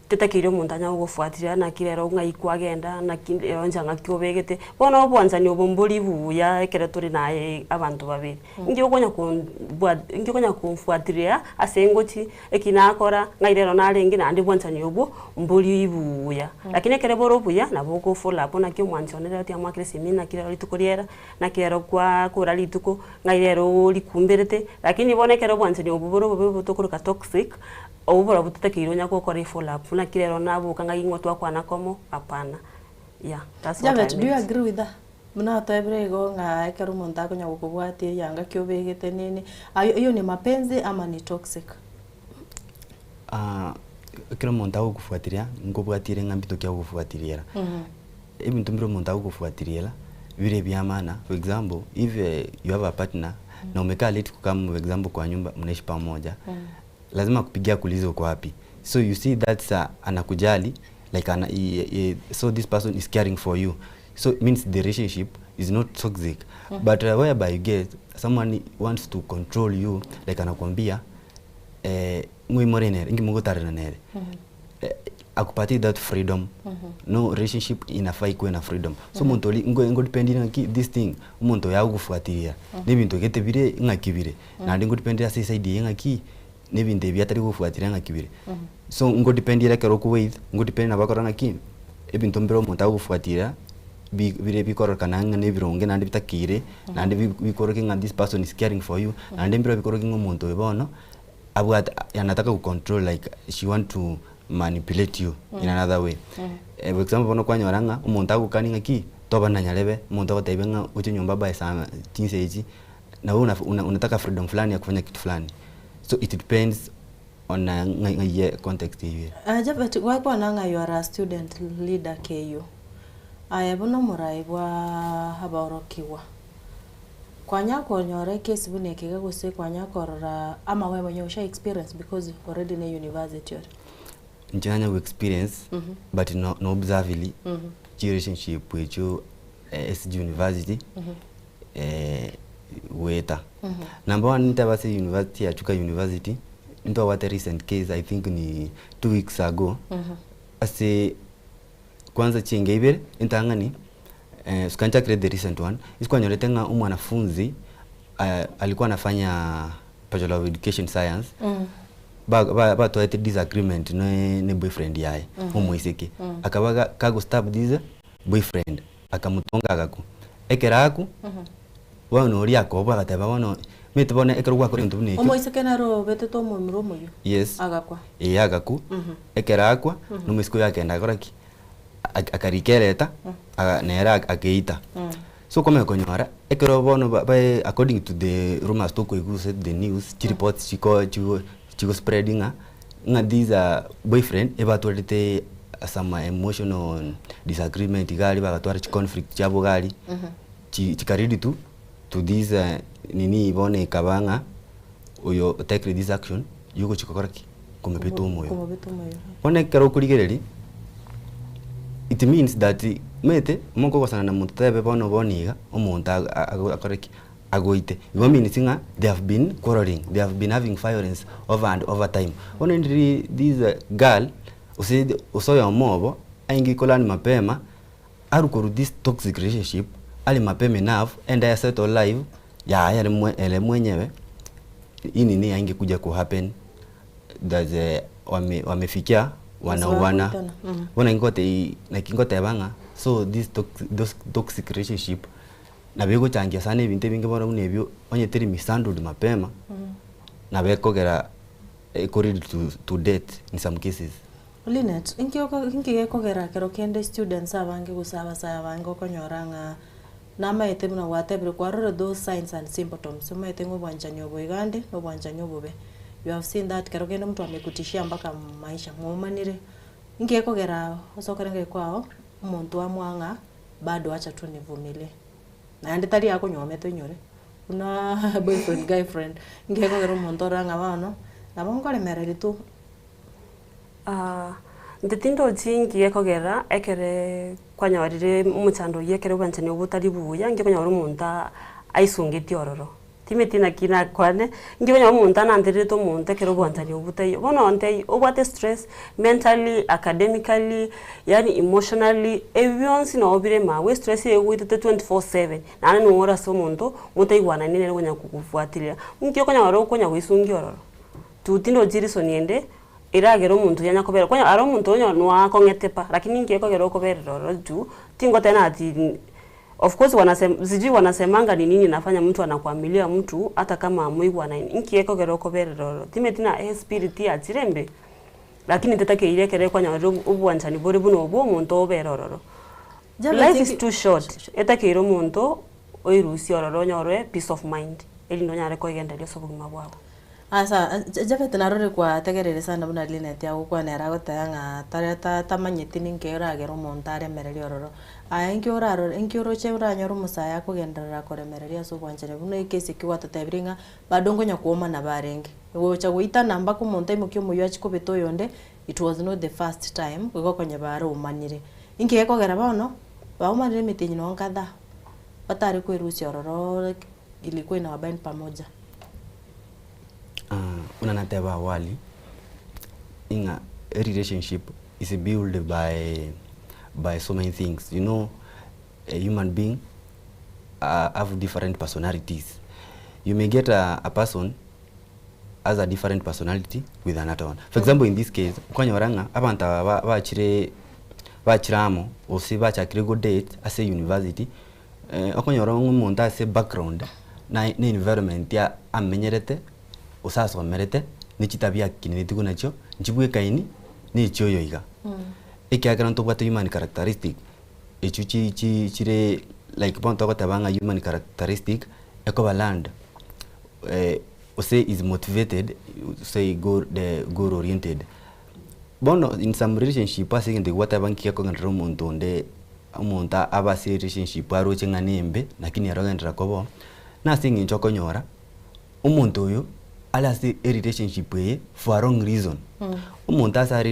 Speaker 22: tetakire umuntu anya gufuatira na kirero ngai kwagenda na kirero njanga kyobegete bona obwanzani obomboli buya ekere turi naye abantu babiri ngiyo konya kumfuatiria asengoti ekinakora ngai rero narengi na ndi bwanzani obo mboli buya lakini ekere boro buya na boko fola bona kyo mwanzonera ati amakire simina kirero litukuriera na kirero kwa kura lituko ngai rero likumberete lakini bona ekere bwanzani obo boro butokuruka toxic obora butatakiro nyako kore follow up na kirero nabo kanga ingotwa kwa nakomo hapana yeah that's what
Speaker 1: Javet, do you agree with that? Muna tabrego nga ekero umuntu akonya gukubwati yanga kyobegete nini iyo ni mapenzi ama ni toxic?
Speaker 23: Kero umuntu agufuatiria ngobwatire ngambito kya gufuatirira ebintu mbiro umuntu agufuatirira bire byamana. For example, if you have a partner na umekaa late kukama, for example, kwa nyumba mnaishi pamoja, lazima kupigia kuuliza uko wapi. So you see that's anakujali, like so this person is caring for you. So it means the relationship is not toxic. But whereby you get someone wants to control you, like anakwambia ngui morenere ngi mugotare nere akupati that freedom. No relationship inafai kuwe na freedom. So muntu ngo depending on this thing umuntu yagufuatiria n'ibintu gete bire ngakibire na ndi ngo depending ase side ngaki n'ibintu byatari gufuatiria ngakibire. So ngo dependira kero ku wait ngo depend na bakora ngaki ebintu mbero umuntu agufuatira bire bikoroka nanga nebironge nandi bitakire nandi bikoroke nga this person is caring for you nandi mbero bikoroke ngo umuntu ebono abwat yanataka ku control, like she want to manipulate you in another way. For example, bono kwa nyoranga umuntu agukani ngaki toba na nyarebe umuntu agotebenga uti nyumba ba sana tinse hizi na unataka freedom fulani ya kufanya kitu fulani. So it depends on context hiyo.
Speaker 1: Javet, kwa nanga you are a student leader KU. Bono muraibwa haborokiwa. Kwanya konyore kesi bunekega guse kwanya korora ama wewe mwenye usha experience because already in university.
Speaker 23: Njanya we experience but no observely relationship with you SG University weta. Number one Ntabase University Achuka University into what a recent case I think ni 2 weeks ago. Ase kwanza chingebe intangani Skancha create the recent one. Isikuwa nyoretenga mwanafunzi alikuwa anafanya Bachelor of Education Science. Ba toete disagreement ne boyfriend yae umwiseke akabaga kago stab this boyfriend akamutonga agaku ekeraku wano uri akoba gateba wano mitubone ekerwa ko into buneke
Speaker 1: umwiseke naro beteto mu miromo yo
Speaker 23: yes
Speaker 1: agakwa
Speaker 23: agaku ekerakwa numisiko yake ndakoraki akarikeleta nera akeita. So kama konyora ekero bono by according to the rumors to ko said the news reports chiko spreading nga these boyfriend eba tolete some emotional disagreement gali bagatwara conflict chabo gali chikaridi to this nini bone kabanga oyo take this action yuko chikokoraki kumepita umoyo one kero kuligereri. It means that mete moko kosana na muntu tebe bono boniga omuntu akoreki agoite. It means they have been quarreling, they have been having violence over time. When this girl usoya mobo aingi kolani mapema arukoru this toxic relationship ali mapema enough and I settle live ya ele mwenyewe ini ni aingi kuja ku happen that wamefikia wana ngote na kingote banga. So this toxic relationship na bego changia sana ibintu bingi bora unebyo onye teri misandled mapema na beko gera corrid to death in some cases.
Speaker 1: Linet inki kogera kero kende students abange gusaba saya bange konyoranga na maete muna whatever kwa those signs and symptoms. So maete ngobwanja nyobo igande ngobwanja nyobo be. You have seen that kero kende mtu amekutishia mpaka maisha ngomanire inki kogera osokarenge kwao umuntu amwanga bado acha tu nivumilie na nditari yako nyometo nyore una boyfriend girlfriend inki kogera umuntu ranga bano na bongole mereri tu
Speaker 22: nditindo jingi kogera ekere kwanyorire umuchando yekere bwanchane ubutari buya nge konyora umuntu aisungiti ororo timetina kina kwane nginya umuntu anandirito umuntu kero bwantani ubutayo bono ante obate stress mentally academically yani emotionally everyone no obire ma we stress ye with 24/7 nana no ora so muntu mutaigwana nene gonya kukufuatilia ngiyo konya waro konya wisungiro tutino jiriso niende iragero umuntu yanya kobera konya aro umuntu onyo no akongetepa lakini ngiyeko gero kobera roro tu tingo tena ati of course wanasemanga ni nini nafanya mtu anakuamilia mtu hata kama amuigwa na inkieko geroko berero timetina spirit ya chirembe lakini tetake ile kere kwa nyaru ubwanchani bori buno obo muntu oberororo life is too short etake iro muntu oirusi ororo nyorwe peace of mind eli ndo nyare ko igenda lyo sobugima bwabo
Speaker 1: asa Japhet narore kwa tegerere sana buna linet ya gukwa nera gotanga tareta tamanyeti ninkera gero muntu aremereri ororo enkioro che uranyoru musaya kugenderera koremereria so bwanjere buno ikesi kiwa tutebiringa badongo nya kuoma na barenge gocha guita namba ku muntu imukyo muyo achikobito yonde it was not the first time gokonya baro umanyire inkiyeko gera bono baumanire mitinyi no nkadha batari kwirusi ororo ilikuwa ina wabaini pamoja
Speaker 23: unanateba awali inga a relationship is built by so many things. You know, a human being have different personalities. You may get a person has a different personality with another one. For example, in this case, kwa nyoranga abanta bachiramo osi bachakire go date as a university okonyorongo umuntu ase background na environment ya amenyerete osaso merete ni kitabia kinini tuko nacho njibwe kaini ni choyo iga ikiagera ntobwate human characteristic echuchi chire like bonto gotabanga human characteristic ekobaland ose is motivated, say goal oriented. Bono in some relationship passing the whatever kiako ngandro muntu onde umuntu aba se relationship aro chenga nembe lakini aroga ndra kobo na singi nchoko nyora umuntu uyu ala se relationship ye for a wrong reason umuntu asa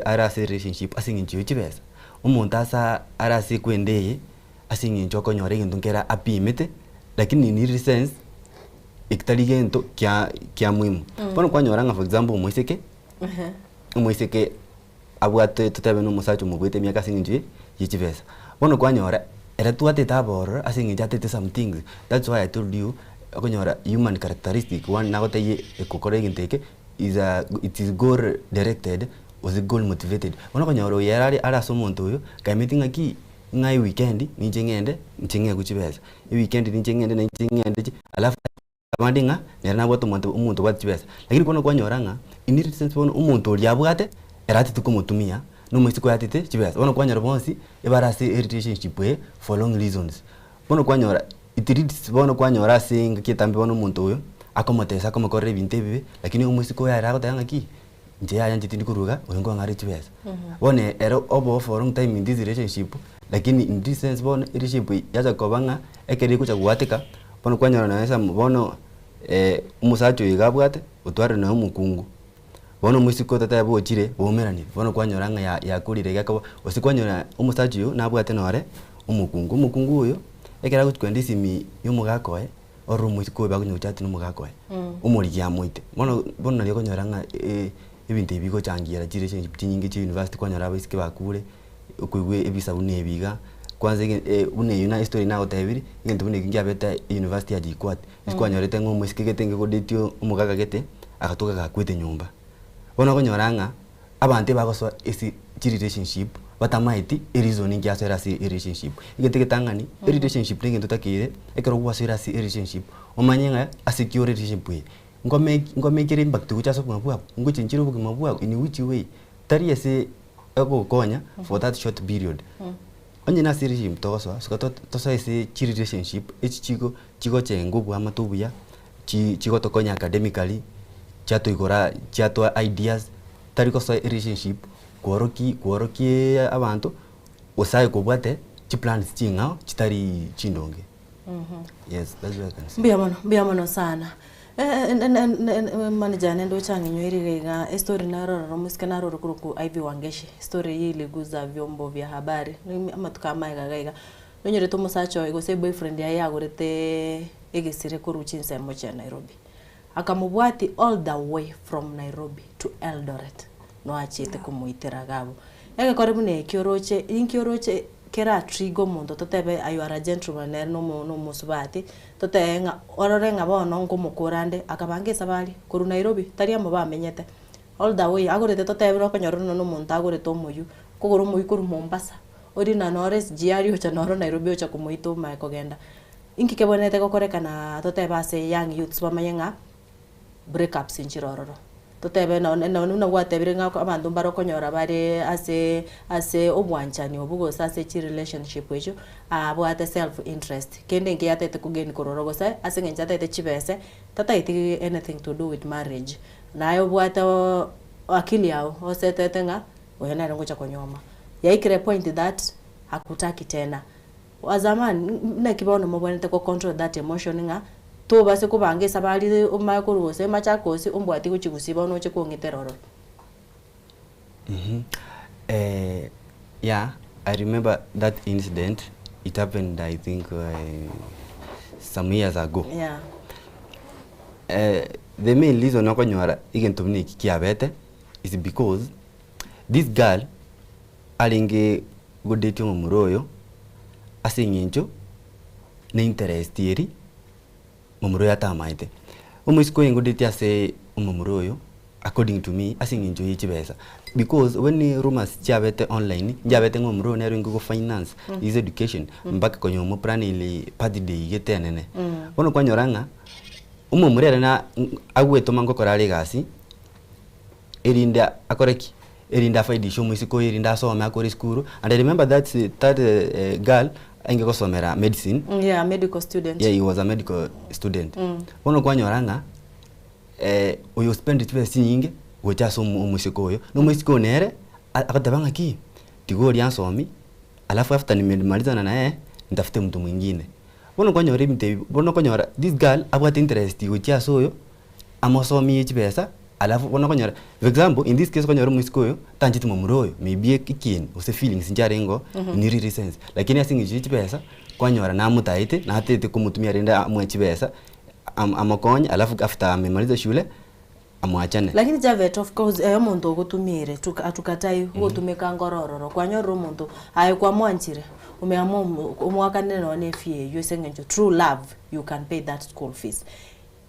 Speaker 23: ara se relationship asingi nchiyo chibesa umuntu asa ara se kwendeye asingi nchoko nyora ngindungera apimete lakini ni sense ikitaligento kya muhimu bono kwa nyoranga for example umwiseke abwate tutabe no musacho mubwete myaka singinje yichivesa bono kwa nyora era tuate tabor asingi jatete some things. That's why I told you akonyora human characteristic one nagote ye ekokore nginteke it is goal directed or goal motivated bono konyora yerari ara so muntu uyo ka meeting aki ngai weekend ninje ngende nchinge kuchivesa i weekend ninje ngende na nchinge alafu abandinga nerana boto umuntu watibesa lakini kono kwanyoranga in sense bono umuntu oliabwate erati tukumutumia no musiko yatite chibesa bono kwanyora bonsi ebarasi relationship we for long reasons bono kwanyora itirit bono kwanyora singa kitambe bono umuntu uyo akomotesa akomokore binte bibe lakini umusiko yara gotanga ki nje yaya njitindi kuruga wengo ngari chibesa bone ero obo for long time in this relationship lakini in this sense bono relationship yaza kobanga ekeri kucha kuwatika bono kwanyora naweza bono umusacho igabwate utware na umukungu bono musiko tata yabo chire bomerani bono kwanyoranga ya kurire gako osikwanyora umusacho yo nabwate nore umukungu uyo ekera gutwendisi mi yumugako oru musiko bagunyuchati numugako umuriya muite bono nari konyoranga ibinte bigo changira chire nyingi chi university kwanyora abisike bakure ukugwe ebisabune biga kwanza une yuna history na otebiri ngento bune kingia beta university ya Jikwat iskwanyorete ngo musikegete ngo detio umugaga gete akatoka gakwete nyumba bona konyoranga abante bagoso isi relationship batamaiti reasoning ya sera si relationship igete tangani relationship ngento takire ekero kwa sera si relationship omanyenga asecure relationship ngome kire impact kuchaso kwa bwa nguchinchiro bwa mabwa in which way tari ese ego konya for that short period onye na siri mtoso sukato tosa ese relationship chigo chengo bwa matubuya chigo tokonya academically chato igora chato ideas tariko so relationship kworoki abantu osaye kubwate chi plans chinga chitari chindonge yes that's what I can say
Speaker 1: biamono sana manager nendo changi nywiri ga story na roro muskana roro kuruku Ivy Wangeshi story hii iliguza vyombo vya habari ama tukama gaiga nonyere to musacho igose boyfriend ya yagurete igisire kuruchi nsemo cha Nairobi akamubwati all the way from Nairobi to Eldoret no achite kumuitira gabo ege karibu ne kioroche kera trigo mundo totebe ayuara gentleman no musubati totenga ororenga bono ngumukurande akabangisa bali kuru Nairobi taria mo bamenyete all the way agorete totebe ro kanyoro no muntu agorete omuyu kuguru muyu kuru Mombasa ori na nores jiari cha noro Nairobi ocha kumuito ma kogenda inki kebonete kokorekana totebe ase young youths bamenyenga breakups inchirororo totebe na watebire nga abantu barokonyora bare ase obwanchani obugo sase chi relationship wejo abwate self interest kende nge yatete kugeni kororogo sa ase nge yatete chibese tataiti anything to do with marriage nayo bwate akili yao osetete nga oyana ngo cha konyoma yaikire point that hakutaki tena wazamani na kibono mobonete ko control that emotion nga to base kubangisa bali umakurose machakosi umbwati kuchikusiba no chekongiteroro.
Speaker 23: Yeah, I remember that incident. It happened, I think, some years ago.
Speaker 1: Yeah.
Speaker 23: The main reason why nyora igentumni kiabete is because this girl alinge godeti omuroyo asingincho na interest yeri Mumuroyo atamaite. Umuisiko yengodeti ase umuroyo according to me asingincho yichibesa because when rumors chabete online jabete ngomuro nero ngo finance is education mbaka konyo mu plan ile party day yetenene bono kwanyoranga umumurere na agweto mango korale gasi erinda akoreki erinda faidisho muisiko erinda asoma akore school and I remember that girl ainge kosomera medicine.
Speaker 1: Yeah, medical student.
Speaker 23: Yeah, he was a medical student. Bono kwanyoranga oyo spend twesi nyinge gocha so umusiko oyo no musiko nere akatabanga ki tigori ansomi alafu after nimemalizana na ndafute mtu mwingine bono kwanyora binte bono kwanyora this girl about interest gocha so oyo amosomi yechibesa alafu bono kwanyora for example in this case kwanyora musiko oyo tanjiti mumuroyo maybe kikini ose feelings njarengo ni really sense lakini asingi yechibesa kwanyora na mutaite na atete kumutumia renda amwechibesa amakonya alafu after amemaliza shule amwachane
Speaker 1: lakini Javet of course muntu ogutumire tukatai gutumika ngorororo kwanyora umuntu ayi kwa mwanchire umeamua umwakane no nefie yusengenjo true love you can pay that school fees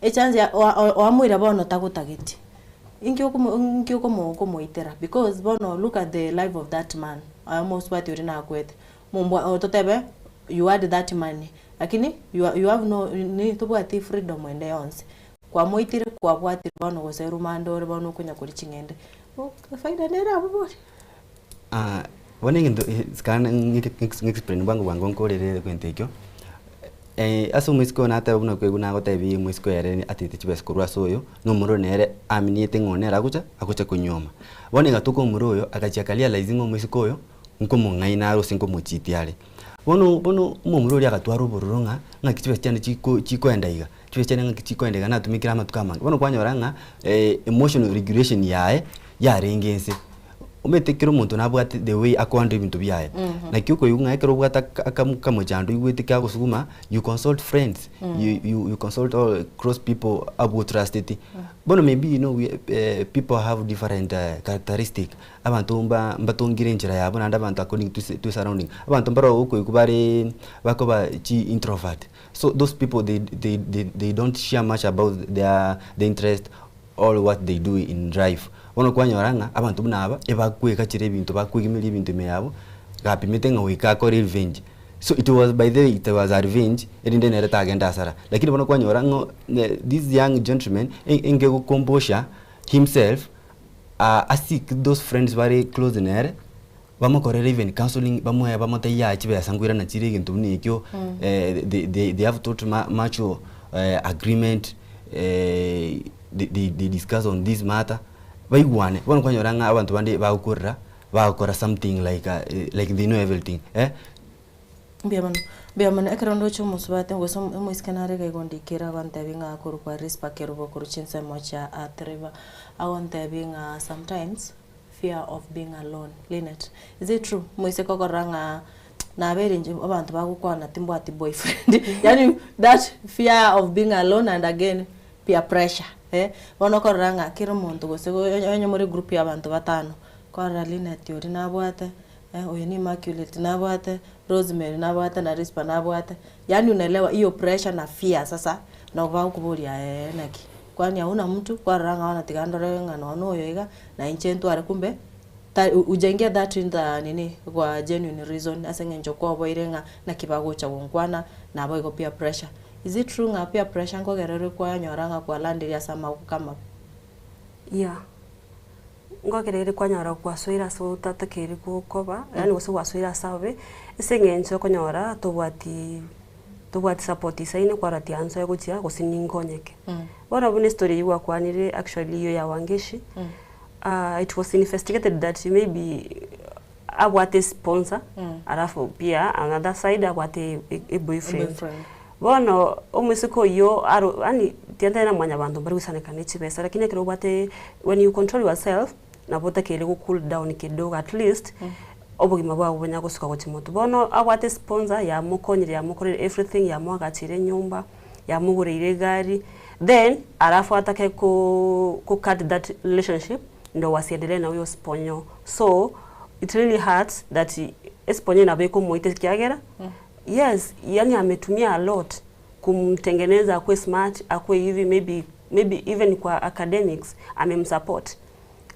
Speaker 1: echanze oamwira bono tagutagiti inkyo komoitera because bono look at the life of that man almost what you na kwete mumbwa totebe you had that money lakini you have no ni tobwati freedom ende yonse kwa moitire kwa bwati bono goseru mando bono kunya kuri chingende faida nera abobori
Speaker 23: wanenge scan explain bango nkorere kwentekyo aso mwisiko na ata buno kweguna gotebi mwisiko yare atite chibes kurwa soyo no muro nere aminite ngonera akucha kunyoma bonega tuko muroyo akachiakalia laizingo mwisiko yo nko mungaina ro sinko muchitiale bono mumurori akatwara ubururonga ngakichibes cyane chiko endaiga chibes cyane ngakiko endaiga natumikira amatukamanga bono kwanyoranga emotional regulation yae yarengense umetekero muntu nabwate the way akwanda ibintu byaye na kyuko yunga ekero bwata akamujando igwete kagusuguma you consult friends you consult all cross people about trusted bono maybe you know people have different characteristic abantu mbatongire njira yabo nanda abantu according to surrounding abantu mbaro uko ikubare bakoba chi introvert so those people they don't share much about their interest all what they do in life ono kwanyoranga abantu bunaba ebakweka chire bintu bakwigimira ibintu meyabo gapimete ngawika ko revenge so it was by the way it was a revenge erinde nere tagenda asara lakini bono kwanyoranga this young gentleman enge go composure himself asik those friends very close nere bamukorera even counseling bamuya bamutaya chibesa ngwira na chire gintu nikyo they have taught much agreement they discuss on this matter baigwane bono kwanyoranga abantu bandi bakora something like they know everything
Speaker 1: biamano ekrondo chumo subate ngoso moiskanare ga gondikira bante binga kuru kwa rispa kerubo kuru chinse mocha atreva awante binga sometimes fear of being alone Linet is it true moise kokoranga na bere nje abantu bagukwana timbwati boyfriend yani that fear of being alone and again peer pressure bono koranga kiro muntu gose onye muri group y'abantu batano kwa Linet yori nabwate oyo ni Immaculate nabwate Rosemary nabwate na Rispa nabwate yani unaelewa hiyo pressure na fear sasa na kwa kuboria naki kwani hauna mtu kwa ranga wana tigandore ngano oyo iga na inchentu are kumbe ujenge that in the nini kwa genuine reason asenge njoko boirenga na kibago cha wonkwana na boy peer pressure. Is it true nga peer pressure ngo gerere kwa nyoranga kwa landi ya sama kama
Speaker 22: yeah ngo gerere kwa nyora kwa soira so tatakiri ko koba yani wose wasoira sabe asenge njoko nyora tobwati support isaine kwa rati anso ya gutia gosininngonyeke bona bune story yiwa kwanire actually yo ya Wangeshi it was investigated that maybe abwate sponsor alafu pia another side abwate a boyfriend bono omusiko yo ani tienda na mwanya bantu bari gusanekana chibesa lakini kero bwate when you control yourself na bota kele go cool down kidogo at least obugima bwa bunya gusuka go chimoto bono abwate sponsor ya mukonyire ya mukorere everything ya mwagachire nyumba ya mugurire gari then alafu atake ku cut that relationship ndo wasiendelee na huyo sponyo so it really hurts that esponyo na beko moite kiagera yes yani ametumia a lot kumtengeneza akwe smart akwe hivi maybe even kwa academics amemsupport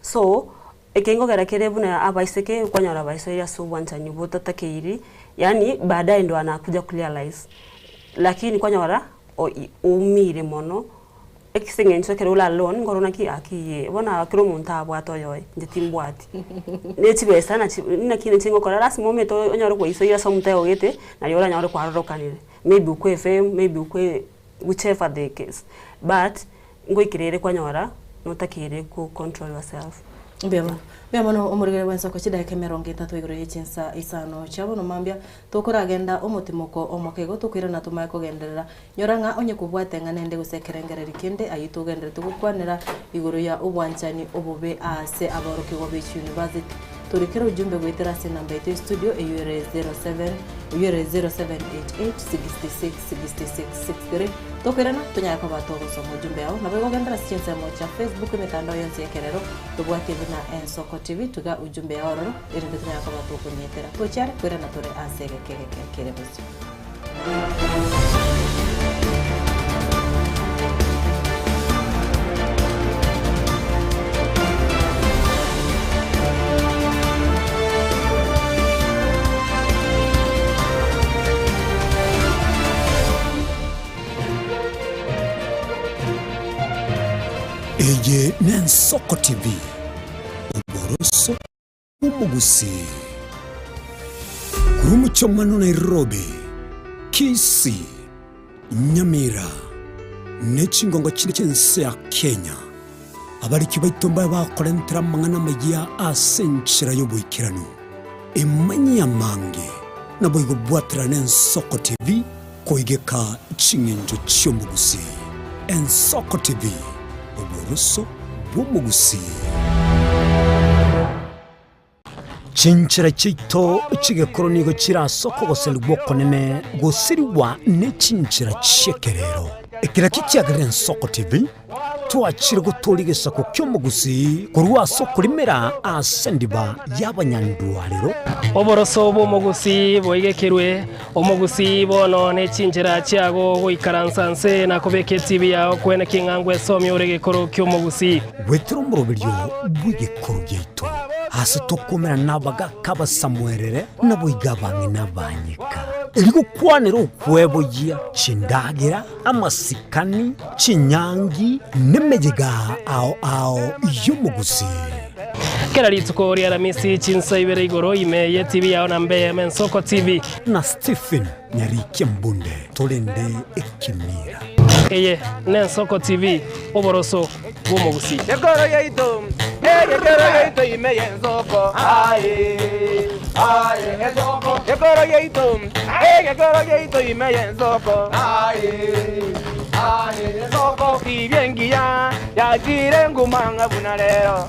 Speaker 22: so ekengo garakerebu na abaiseke kwa nyara baisoria so wanta nyubo takeiri yani baadaye ndo anakuja kurealize lakini kwa nyara umire mono ekisengenso kerula alone ngorona ki akiye bona kiro muntu abwato yoy nditimbwati netibesa na kine tingo kora last moment onyoro kwa iso yasa mutayo gete na yora nyoro kwa rokanire maybe ukwe FM maybe ukwe whichever the case but ngoikirere kwa nyora notakire ku control yourself
Speaker 1: Bema no umurigere wensa ko chida kemeronge tatu igoro yechensa isano chabo no mambia tokora agenda omutimoko omokego tukwira na tumaye kugenderera nyoranga onye kubwate nganende gusekerengerera kinde ayitugendere tukukwanira igoro ya ubwanchani obube ase aboroke go Beach University turikero ujumbe gwitera se namba yetu studio EUR 0788666663 tokwira na tunyaka batogo somo ujumbe yao na bego gendera siensa mocha Facebook mitandao yonse yekerero tubwate na Ensoko TV tuga ujumbe yao roro irinde tunyaka batogo nyetera tochare kwira na tore asege kere bosi
Speaker 11: Eye Ensoko TV uboroso umugusi kurumucho mano Nairobi Kisii Nyamira nechingongo chile chense ya Kenya abari kibaitomba bakorentera mangana magia asenchira yobuikirano emanya mange naboigo bwatra Ensoko TV koigeka chingenjo chyomugusi Ensoko TV uboroso bw'umugusi chinchira chito chigekoronigo chirasoko goselwa konene gosiriwa ne chinchira chekerero ekira kikiagire Ensoko TV twachire guturigesa ku kyomugusi kurwa soko limera asendiba y'abanyandwariro
Speaker 2: oboroso bw'umugusi boigekerwe omugusi bono ne chinjira cyago goikaransanse na kobeke TV yawo kwene kingangwe somye uregekoro kyomugusi
Speaker 11: wetro murobiryo bwigekoro gyeito hasi tokomera nabaga kaba Samuelere naboigabange nabanyika Eligo kwanero ukwebo jia chindagira amasikani chinyangi nemejega ao yumugusi
Speaker 2: kera litsuko ria ramisi chinsa ibere igoro ime TV yawo na mbe Ensoko TV
Speaker 11: na Stephen Nyarike Mbunde tolende ekimira
Speaker 2: eye Ensoko TV oboroso bw'umugusi
Speaker 3: yegoro yeito ime Ensoko Ensoko yegoro yeito ime Ensoko Ensoko ibyengia yagire ngumanga bunalero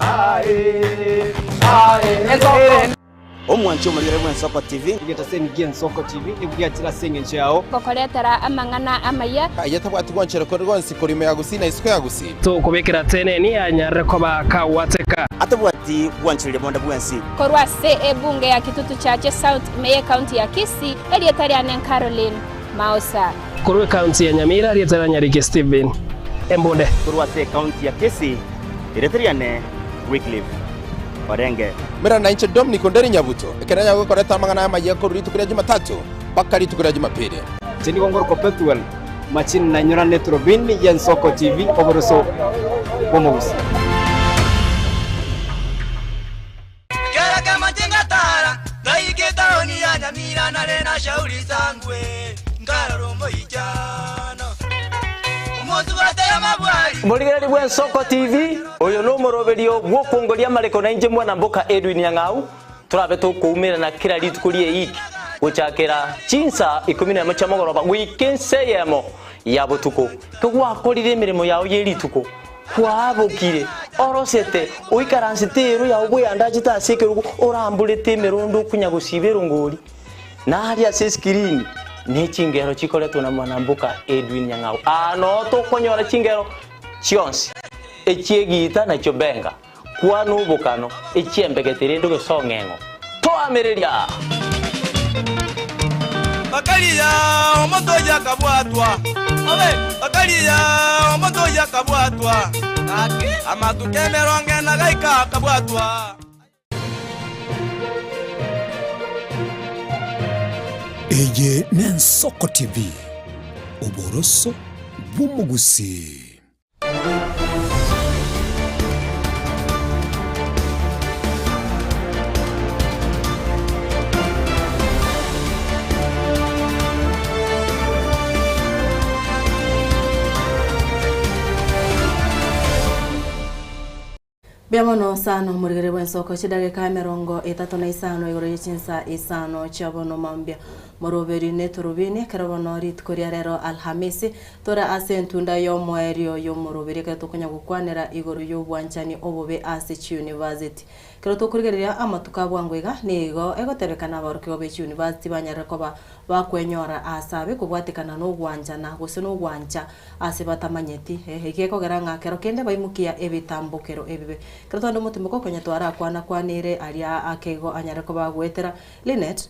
Speaker 4: omwanchi omulire bw'ensoko TV igeta sengi ensoko TV ibwatira senge yao
Speaker 5: gokoretera amang'ana amaya
Speaker 3: yetabwati gwanchere ko rwonsi kurime yagusina isiko yagusi
Speaker 2: to kubekera tene ni anyare ko bakawateka
Speaker 4: atabwati gwanchire bonda bwensi
Speaker 5: korwase ebunge ya Kitutu Chache South Meye County ya Kisii elietari anen Caroline Mausa
Speaker 2: kurwe county ya Nyamira elietari Nyariki Steven Embonde
Speaker 4: korwase county ya Kisii elietari ane Wycliffe Orenge
Speaker 3: mera na inche Dominic Onderi Nyabuto ekeranya gukoreta amang'ana amaye ko ritukira Jumatatu paka ritukira Jumapili
Speaker 4: Jeni Gongor Perpetual machin na nyora netrobin yensoko TV oboroso bomogusi
Speaker 7: Kera kama tingatara gaike taoni ya Nyamira na rena shauri sangwe ngaro moijana umuntu batera mabwari
Speaker 24: Muligeri bw'ensoko TV oyo no moroberio gwokongoria mareko na inje mwana mboka Edwin Yang'au turabe tukumira na kira ritukurie iki guchakira chinsa 11 cha mogoroba wikenseyemo ya butuko kugwakorire mirimo yawo yerituko kwabokire orosete uikaransitero ya ubuyanda chitasike orambulete mirundo kunyagusibero ngori na hali ya screen ne chingero chikoleto na mwanambuka Edwin Yang'au ano to konyora chingero chionsi echiegita na chobenga kwanu bukano echiembegetere ndo gesongengo to ameriria
Speaker 7: Bakalia omoto yakabwatwa Bakalia omoto yakabwatwa amatukemeronge na gaika kabwatwa
Speaker 11: Eye n'ensoko TV oboroso bw'umugusi
Speaker 1: Biamono sano murigere bw'ensoko chidageka 35 igoro y'ichinsa isano chabono mambia moroberi neturubini karabono ritkoria rero Alhamisi tora asentunda yo mwerio yo moroberi katukunya gukwanira igoro y'ubwanchani obobe Asich University kero tukurigeria amatuka bwangwega nigo egotebekana abarukigo be University banyara ko bakwenyora asabe kubwatikana no gwanjana gose no gwancha ase batamanyeti hegeko geranga kero kende baimukia ebitambukero ebibe kero tondo mutimoko kwenya twara kwana kwanire aria akego anyara ko bagwetera Linet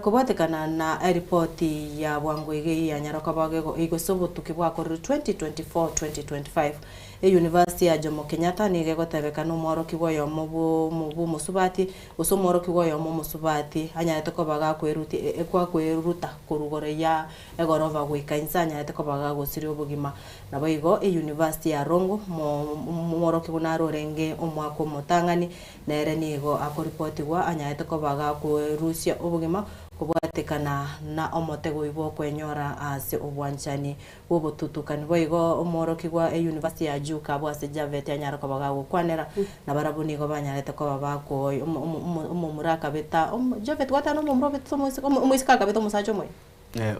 Speaker 1: kubwatikana na report ya bwangwege ya nyarako bagego igosobotuki bwakoro 2024-2025 University ya Jomo Kenyatta ni gegotebeka no mwaro kigoyo mubu musubati usomoro kigoyo mu musubati anyate ko baga kweruti ekwa kweruta kurugore ya egorova gwikainsa anyate ko baga gusiri obugima nabo igo University ya Rongo mwaro kibuna rorenge omwako mutangani nere nigo akoripoti gwa anyate ko baga kwerusia obugima kubwatekana na omotego ibo kwenyora ase obwanchani bobotutukani boigo omoroki gwa University ya Juka bwase Javet anyara ko bagago kwanera na barabuni go banyarete ko babako umumuraka beta Javet gwatano mumrobet muisika kabeto musacho moyo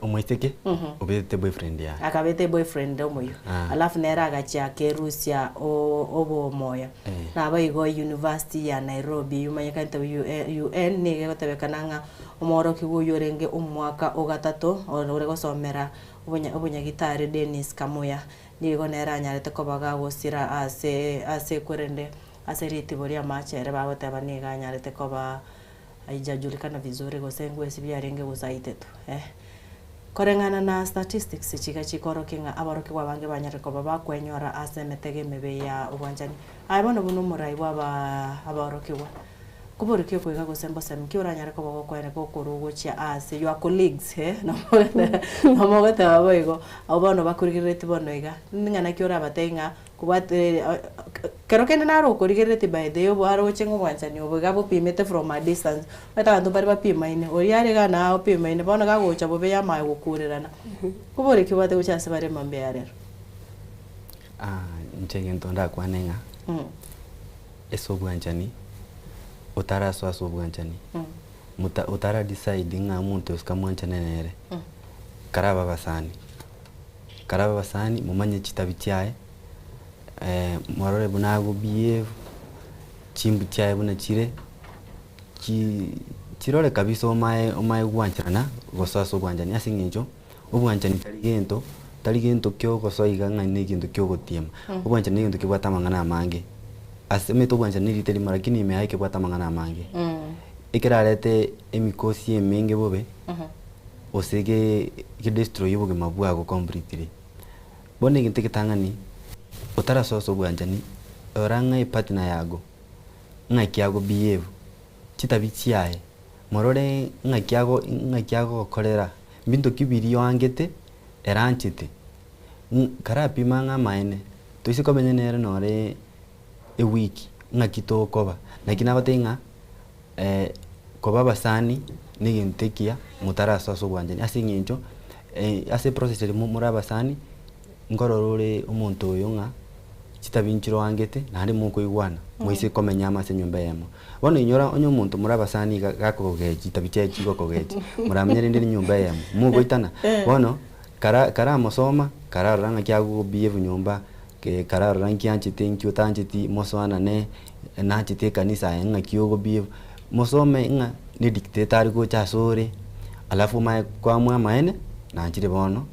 Speaker 23: umwiteke ubete boyfriend ya
Speaker 1: akabete boyfriend omoyo alafu nera agacha kerusia obo moya na boigo University ya Nairobi yumanyika nta UN ni gotebekananga omoroki guyorenge umwaka ogatato orego somera obunyagitari Dennis Kamuya nigo nera nyarete ko bagagosira ase kwerende ase ritiboria machere bagoteba niga nyarete ko ba aijajulikana vizuri gosengwe sibyarenge gusaitetu korengana na statistics chika chikoro kinga abaroki wabange banyare ko baba kwenyora ase metege mebe ya ubwanjani ayibona buno murai waba abaroki wa kuboriki ko igago sembo semki uranyare ko bako kwene ko kurugo cha ase your colleagues no mogete baboigo abono bakurigirete bono iga ngana kiora batenga kubate kero kene naro kurigirete by the yo baro chengo bwanjani obugabo pimete from a distance bata bantu bari bapima ine oriare gana opima ine bono gago cha bobe ya mayo gukurirana kuboriki bate uchase bare mambe yarero
Speaker 23: nchenge ntonda kwanenga eso bwanjani utara swaso bwanchani utara decide nga muntu usikamwanchane nere karaba basani mumanye chitabi cyae mwarore bunago behave chimbu cyae buna chire chirore kabisa omae gwanchana gosoa obwanjani asingincho obwanjani tari gento kyo gosoiga ng'ani gento kyo gotiema obwanjani gento kibwata mang'ana amange asemete obwanjani riteri marakini ime aike bwata mang'ana amange ikerarete emikosi emenge bobe osege destroy obogima bwago completely bone ginte kitang'ani otarasosa obwanjani orang'a partner yago ng'akiago behave chitabi chiaye morore ng'akiago korera bintu kibiri yoangete eranchite karapima ng'amaene toise komenya nere nore a week ng'akito koba lakini agotenga koba basani nigintekia mutarasosa obwanjani ase ng'encho ase process eri murabasani ngororore omonto oyo ng'a chitabi nchiroangete nari mukoigwana moise komenya amase nyumba yemo bono inyora onyo muntu murabasani gakogeji chitabi chia chigo kogeji muramenyere ndi nyumba yemo mugoitana bono kara mosoma kara ranga kyago behave nyumba ke kara rangi anchite nkyo tanchiti moswana ne na chite kanisa nga kyogo behave mosome nga ni dictator go chasore alafu mai kwa mwa maene na nchire bono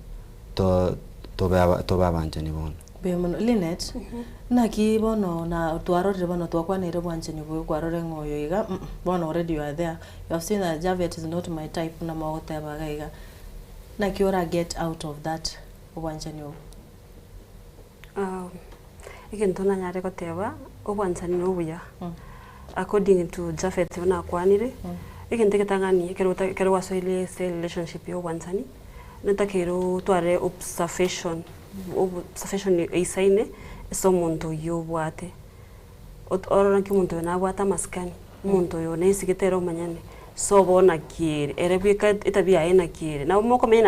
Speaker 23: to baba banchani bono
Speaker 1: Bemono Linet naki bono na twarore bono twakwanire bwanchani bwo kwarore ngoyo iga bono already you are there. You have seen that Javet is not my type na maota bagaiga naki ora get out of that bwanchani bwo
Speaker 22: ikintu na nyare goteba obwanchani no buya according to Javet na kwanire ikintu kitangani kero wasoile relationship yo bwanchani natakero tware observation isaine so muntu yo bwate orora ki muntu na bwata maskani muntu yo nesi gitero manyane so bona kire erebika itabia ina kire na moko menya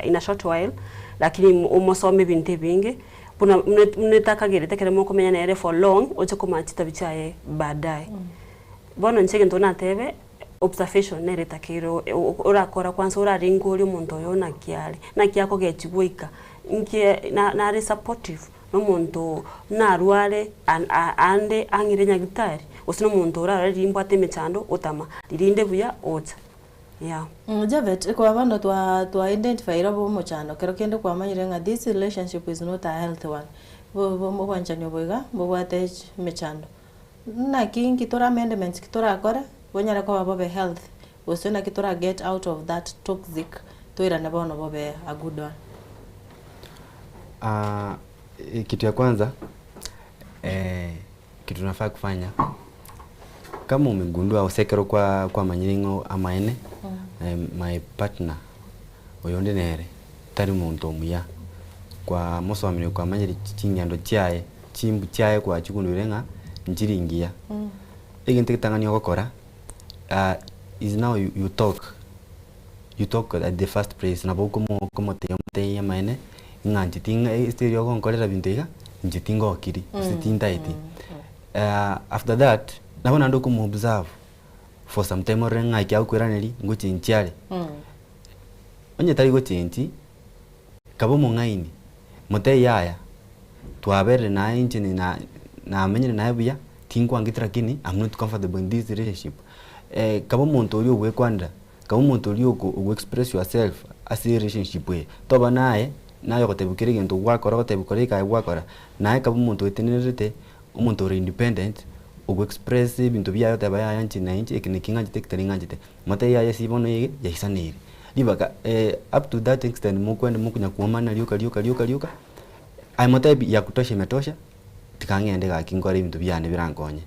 Speaker 22: in a short while lakini umosome binte binge buna mnetaka gere tekere moko menya ere for long ocho koma chitabichaye baadaye bona nchege ntona tebe observation nere takiro orakora kwanza oraringori muntu yo na kiako gechigwika nke na re supportive no muntu na ruare ande angire nyagitari osino muntu orara rimbo temechando otama lirinde buya ota yeah
Speaker 1: Javet ko abando to identify rabo mochando kero kende kwa manyire nga this relationship is not a healthy one bo wanchani boiga bo wate mechando na kingi tora amendments kitora akora bonyara kwa bobe health osina kitora get out of that toxic toira na bono bobe a good one.
Speaker 23: Kitu ya kwanza kitu nafaa kufanya kama umegundua usekero kwa manyiringo amaene my partner oyonde nere tari muntu omuya kwa musomero kwa manyiri chinyando chiaye chimbu chiaye kwa chikundurenga njiringia egente kitangani okokora is now you talk at the first place na boko mo te amaene nganjitinga stereo konkolera bintega njitinga okiri sitinta iti after that nabona ndo kumu observe for some time orenga kya ukweraneri nguchinchale onye tari gochinchi kabo mungaini mote yaya twabere na injini na amenyere na buya tingwa ngitra kini I'm not comfortable in this relationship kabo muntu uri ogwe kwanda kabo muntu uri ogwe express yourself as a relationship we toba naye nayo gotebukire gento gwakora gotebukire kai gwakora naye kabo muntu etenerete umuntu uri independent ogwe express bintu byayo taba yanchi na inchi ekinikinga jitekteringa jite mote yaya sibono yege yahisanire libaka up to that extent mukwenda mukunya kuomana liuka ai mote ya kutosha imetosha tikangende gakingore bintu byane birangonye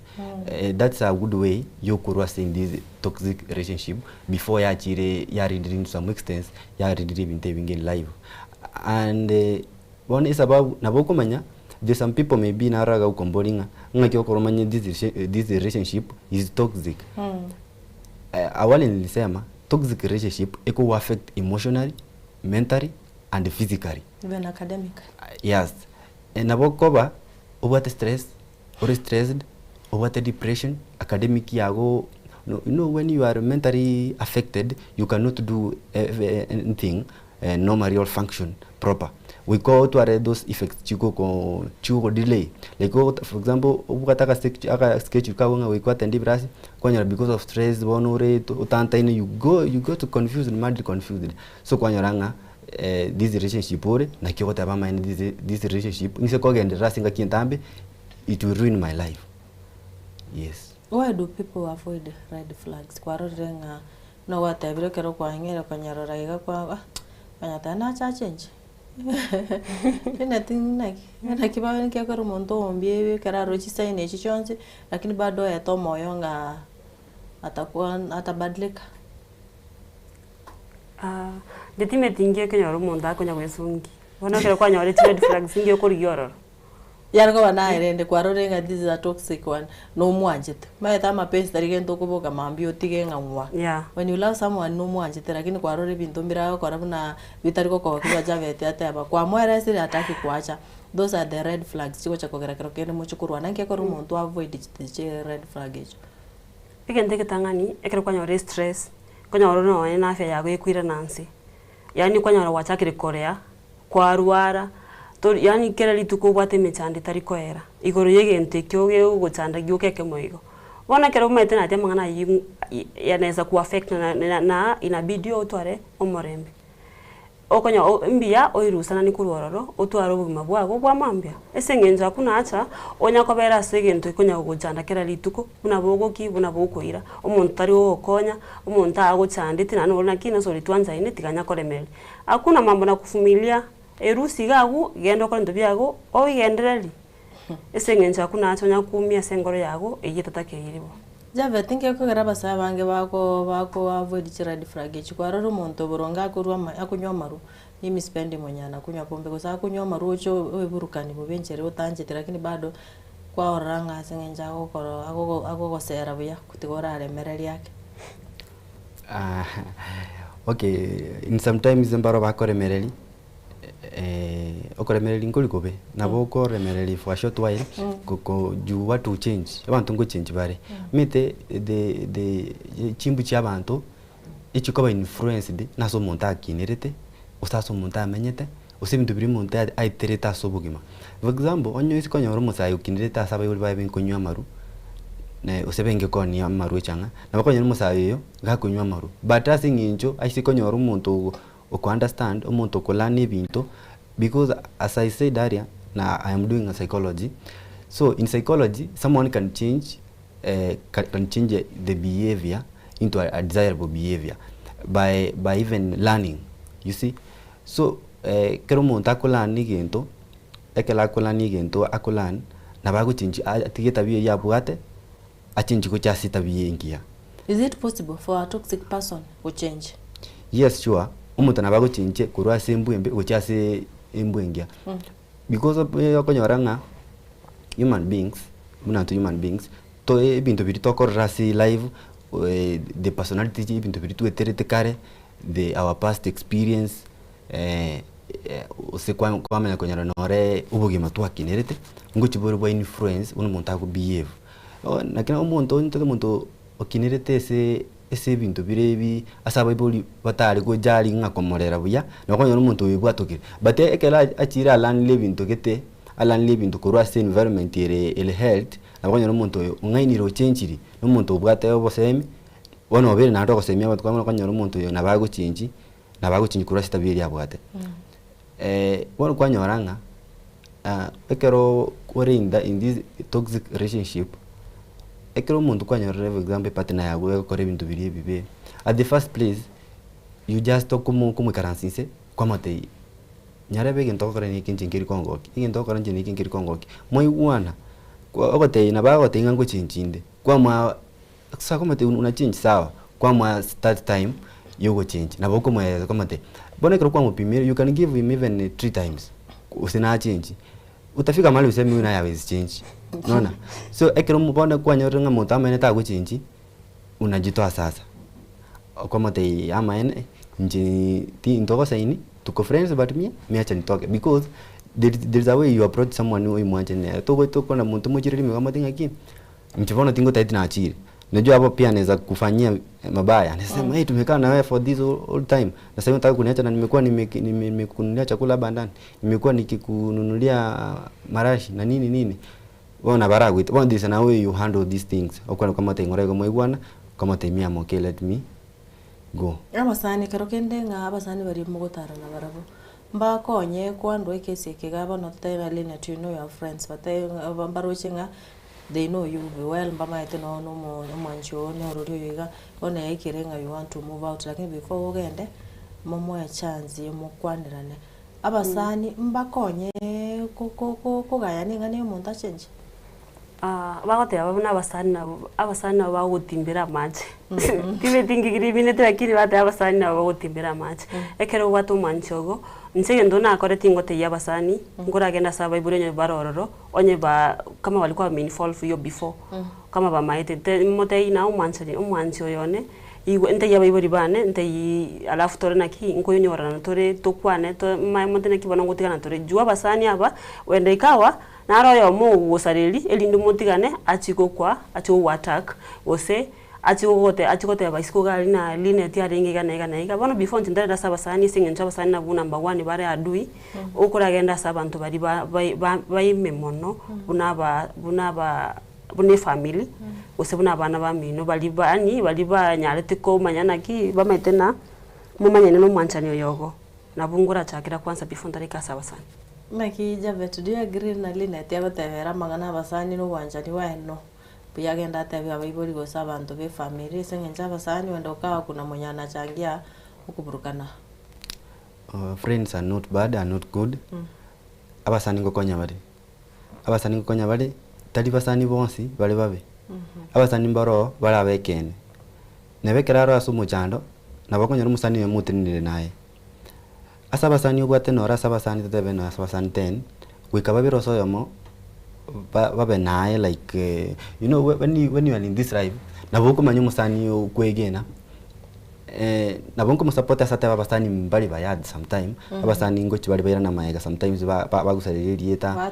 Speaker 23: that's a good way you could in this toxic relationship before ya reading to some extent ya reading bintu in live and one is about nabokomanya there's some people maybe naraga ukombolinga ngaki okoromanya this relationship is toxic awali nilisema toxic relationship iko affect emotionally, mentally and physically,
Speaker 1: even academic.
Speaker 23: Yes, nabokoba obate stress or stressed, obate depression, academic yago. No, you know, when you are mentally affected, you cannot do anything normally or function proper. we call to those effects chiko delay like for example ubukataka sketch ukawanga we kwata ndibrasi kwanyara because of stress bonore utanta ine you go to confused, madly confused. So kwanyaranga this relationship ore na kiyota bama in this relationship nise kogendera singa kintambe, it will ruin my life. Yes.
Speaker 1: Why do people avoid red flags? Kwa rorenga no watabire kero kwa ngere kwanyarora iga kwa kanyatana cha change. Na kibawe kia kwa monto ombie kera rochi saine chichonzi lakini bado yato moyo nga atakuwa atabadilika.
Speaker 22: Ndetime tingie kenya rumonda konya wesungi. Wana kero kwa nyore red flags ngi okori yororo.
Speaker 1: Yargo wana irende kwa rorenga this is a toxic one no mwanjete. Maeta mapenzi tarige ntokuboka mambio tige ngamwa.
Speaker 22: Yeah.
Speaker 1: When you love someone no mwanjete lakini kwa rore bintu mbira kwa rabuna bitariko kwa kiba javete ataba kwa mwera siri ataki kuacha. Those are the red flags. Chiko cha kogera kero kene muchukuru nanke ko rumuntu avoid the red flag ejo.
Speaker 22: Igende ketangani ekero kwa nyore stress. Kwa nyoro no na afya yago ikwira nansi. Yani kwa nyoro wachakire korea kwa ruara to yani kera lituko bwate mechandi tariko era igoro yegente kyoge guchanda gyukeke moigo bona kero mete na tema ngana yanaweza ku affect na inabidi otware omorembe okonya mbia oirusana ni kurororo otware obugima bwago bwa mambia esengenza kuna acha onya kobera segento ikonya guchanda kera lituko buna bogo ki buna bokoira omuntu tari okonya omuntu agochande tina no na kina so litwanza ine tiganya koremeli hakuna mambo na kufumilia erusi gagu gendo kwa ndobyago o igendereri esengenza kuna atonya kumia sengoro yago eyitatake yiribo
Speaker 1: Jave tinke ko garaba sabange bako avoid red flag chikwaro rumonto boronga kurwa akunywa maru mimi spendi monyana kunywa pombe ko sa kunywa maru ocho weburukani bobenchere otanje lakini bado kwa oranga sengenza okoro agogo sera buya kutigora aremereri yake.
Speaker 23: Okay, in sometimes mbaro bakoremereri okoremereri ngoli kobe nabo koremereri for a short while ko you want to change abantu ngo change bare mite the chimbu chabantu ichi ko influenced naso monta kinerete usaso monta amenyete usibintu biri monta aitereta sobugima for example onyo isi konyo romo sayo kinereta asaba yuli babe nkonywa amaru ne usebenge koni amaru changa nabakonyo romo sayo gakunywa amaru but asinginjo aisi konyo romo monto to understand umuntu kulani ibintu because as I said earlier now I am doing a psychology. So in psychology someone can change the behavior into a desirable behavior by even learning, you see. So kero umuntu akulani gento ekela kulani gento akulani nabago change atige tabia yabwate a change ko chasi tabia ingia.
Speaker 1: Is it possible for a toxic person to change?
Speaker 23: Yes, sure. Umuntu nabago chinche kurwa sembwembe gochase embwengia because of yokonyoranga human beings to ebintu biri tokorra si live the personality ebintu biri tueterete kare our past experience usekwa kwamenya konyara nore ubugima twakinerete ngochiboro bwa influence umuntu ako behave nakina umuntu okinerete ese bintu birebi asaba iboli batari ko jari ngakomorera buya nakonyo umuntu wibwatokire but ekela achira alan lebintu gete alan lebintu ko rwase environment ele health nakonyo umuntu ungainiro change umuntu ubwate obosemi wono bere na ndoko semia batwa nakonyo umuntu nabago change ko rwase tabiri yabwate wono kwanyoranga ekero korinda in this toxic relationship ekero umuntu kwanyorera for example partner yawe ko rebintu biri bibe at the first place you just talk como karansinse kwamate nyarebe gento ko reni kinchingiri kongoki ingento ko reni kinchingiri kongoki moi wana ogote na ba gote ngango chinchinde kwama sako mate una change sawa kwama start time you go change na boko mwe kwamate bone kero kwamo primero you can give him even 3 times usina change utafika mahali useme una yawe change nona so ekero mbona kwanyoranga muntu amene ta kuchinji unajitoa sasa okomote ama ene nje ti ndoko saini tuko friends but me acha nitoke because there is a way you approach someone who imagine to na muntu mujiriri mwe kama tinga ki mchivona tingo taiti na achiri Najua hapo pia anaweza kufanyia mabaya. Anasema hey, tumekaa na wewe for this all time. Na sasa unataka kuniacha na nimekuwa nimekununulia chakula hapa ndani. Nimekuwa nikikununulia marashi na nini. Wewe na baragu. What is na way you handle these things. Okwana kama tengora kama igwana kama temia moke let me go.
Speaker 1: Abasani karokende nga abasani bari mugotara na barabo. Mba konye kwando ekesi kigaba no tena line to know your friends but bambaro chinga they know you well mbama ete no mwancho no ruri yiga ona yakirenga you want to move out lakini before ogende momo ya chance yo kwandirane abasani mbakonye ko gayani ngane umuntu achenje
Speaker 22: bagote abana abasani nabo gutimbira match tibe tingigiri binete akiri bate abasani nabo gutimbira match ekero gwatu mwanchogo nsege ndona akore tingote yabasani ngora genda saba iburenyo barororo onye ba kama walikuwa main fall for you before kama ba maite mote ina umwancho yone iwe nte yaba ibori bane nte alafu tore naki ngoyo nyorana tore tokwane to mote naki bana ngotigana tore juwa basani aba wenda ikawa naro yo mo gusareli elindu motigane achiko kwa acho attack ose achikote baisiko gali na line tia ringi kana iga bono before ntindara saba sani singe ntaba sani na buna number 1 bare adui ukura genda saba ntu bari ba memono bunaba bune family ose buna bana ba mino bali ba nyarete ko manyana ki ba metena mumanyene no mwanchani yogo na bungura chakira kwanza before ndarika saba sani
Speaker 1: Maki Javet, do you agree na line tia batevera magana basani no wanchani wa no yagenda tabi abayibori gosa abantu be family sengenja abasani wenda ukawa kuna mwenye anachangia ukuburukana.
Speaker 23: Friends are not bad, are not good. Abasani ngokonya bari tali basani bonsi bali babe. Abasani mbaro bala bekene. Nebekera asumu chando nabakonya rumusani yemutinire naye. Asabasani ubwate nora asabasani tetebe na asabasani 10 wikababiro soyomo babe nae like you know when you are in this life naboko manyo musani kwegena nabonko musapota sate babasani mbali bayad sometime abasani ngochi bali bayana maega sometimes bagusaririeta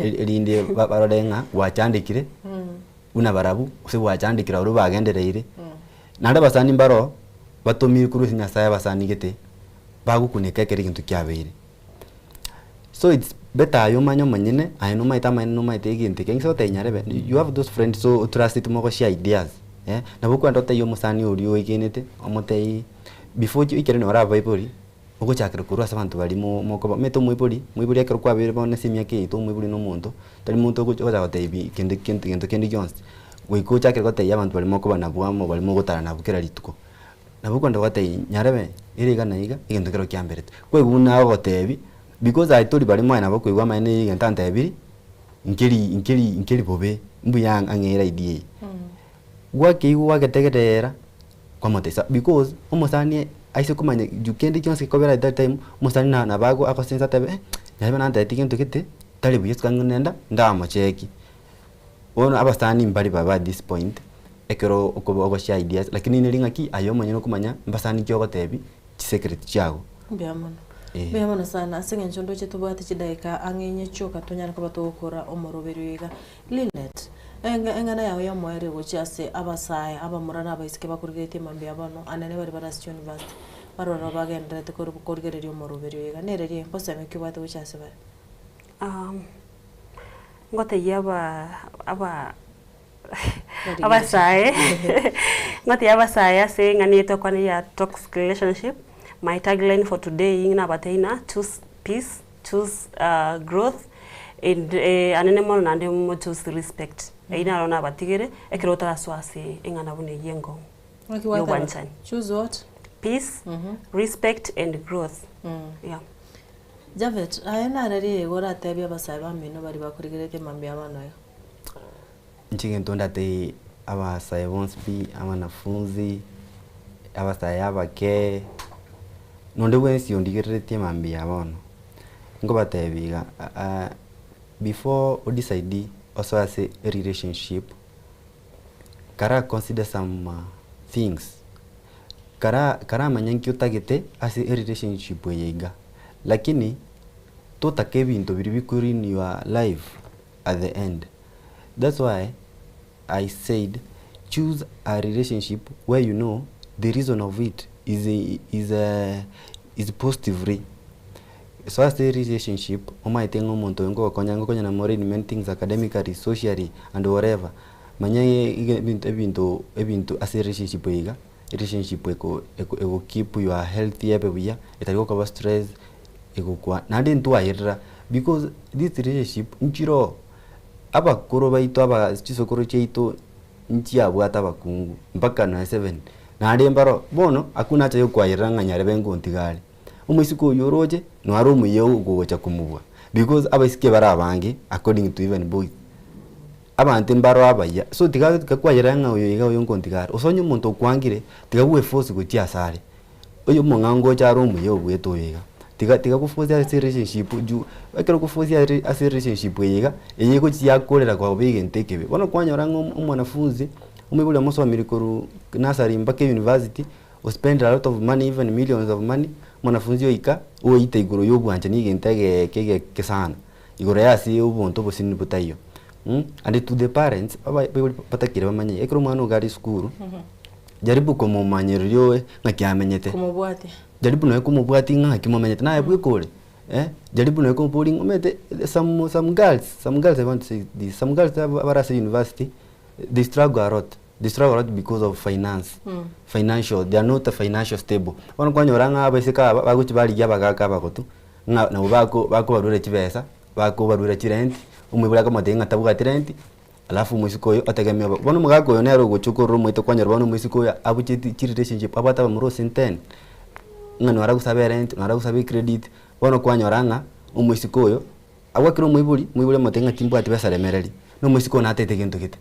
Speaker 23: elinde barodenga wachandikire una barabu use wachandikira uru bagendereire nanda basani mbaro batomiri kurusi nyasaya basani gete bagukuneka keri kintu kyabere so it's better ayo manyo manyene ayino maita manyo maite ginte kengi so tenyarebe you have those friends so trust it mo share ideas na buko ndote yo musani uriyo ikinete omotei before you ikere no ra bible uko chakira kurwa sabantu bali mo ko meto mwibuli akero kwa bere bone simya ke to mwibuli no muntu tali muntu ko cha gotebi kende Jones we ko chakira gote abantu bali mo ko bana bwamo bali mo gotara na bukera lituko na buko ndote nyarebe iri gana iga ikintu kero kyambere kwe guna gotebi because I told bali mwana bako igwa mane ngantanta ebiri inkeri bobe mbuyang angera idea gwake igwa gategerera kwa motesa because umosani aise kumanya jukendi kyonse kobera that time umosani na bago akosensa tabe yabe nanta tikintu kite tali buyes kangonenda ndama cheki ono abasani mbali baba at this point ekero okobo share ideas lakini nilinga ki ayo manyino kumanya mbasani kyo gotebi secret chago
Speaker 1: mbiamana Bemana sana sengencho ndoche tubate chidaika angenye choka tonyana ko batokora omoroberiga Linet engana yawe ya moere gochase abasaya abamurana abaisike bakurigete mambya bano anane bari barasi university barora bagendere ko kurgereri omoroberiga nereri poseme kibate gochase bari
Speaker 22: ngote abasaya ngote abasaya se ngani to kwani ya toxic relationship. My tagline for today is about choose peace, choose growth, and animal and choose respect. Ina rona batigere ekirota swase engana bune yengo.
Speaker 1: Choose what?
Speaker 22: Peace, respect and growth. Yeah.
Speaker 1: Javet, ayana rari gora tebi abasaba mino bari bakurigere mambya bano.
Speaker 23: Nchigentonda te abasaya bonspi abanafunzi abasaya bake nonde wensi ondigerete mambia bono ngo batebiga before you decide also as a relationship kara consider some things kara manyanki utagete as a relationship yega lakini totake bintu biri bikuri in your life at the end. That's why I said choose a relationship where you know the reason of it is positively. So as a relationship, omaitengo muntu ngo konya na more in things academically, socially and whatever. Manye ebintu as a relationship iga. Relationship eko keep you are healthy ebebuya. Itako kwa stress eko kwa. Nadi ntu ayira because this relationship nchiro aba koro baito aba chisokoro cheito nchi abwata abakungu mpaka na 7 na mbaro bono akuna cha yokwayiranga nyarebengo ntigale umwisiko yoroje no ari umuye ugocha kumubwa because abasike barabange according to even boys abante mbaro abaya so tikakwayiranga uyo yiga uyo ngontigale usonye umuntu kwangire tikabuwe force gutia sare uyo mungango cha ari umuye ubweto yiga tika kufosia relationship ju akero kufosia relationship yiga eyiko chiyakorera kwa bige ntekebe bono kwanyora umwanafunzi umebula moso amerikuru nasari mpaka university o spend a lot of money, even millions of money. Mwanafunzi yoika uita iguru yobwanje nigentege kege sana iguru yasi ubuntu busini butayo and to the parents aba patakire bamanye ekero mwana ugari school jaribu kumumanyiryo ngakyamenyete
Speaker 1: kumubwate
Speaker 23: jaribu no kumubwati ngakimamenyete naye bwikore jaribu no kumpuling umete some girls I want to say this, some girls barasa university they struggle a lot. They struggle a lot because of finance. Financial, they are not financial stable. Ono kwanyoranga abasika baguchi bali yabagaka bakotu. Na bako barure chibesa, bako barure chirent, umubula kama tenga tabuga rent. Alafu musiko yo ategemea. Bono mugako yo nero gochukuru mwito kwanyorwa no musiko ya abuchi relationship abata bamuro senten. Ngano aragusabe rent, aragusabe credit. Bono kwanyoranga umusiko yo awakiro mwibuli matenga timbu atibesa remereri. No musiko na tete gento kete.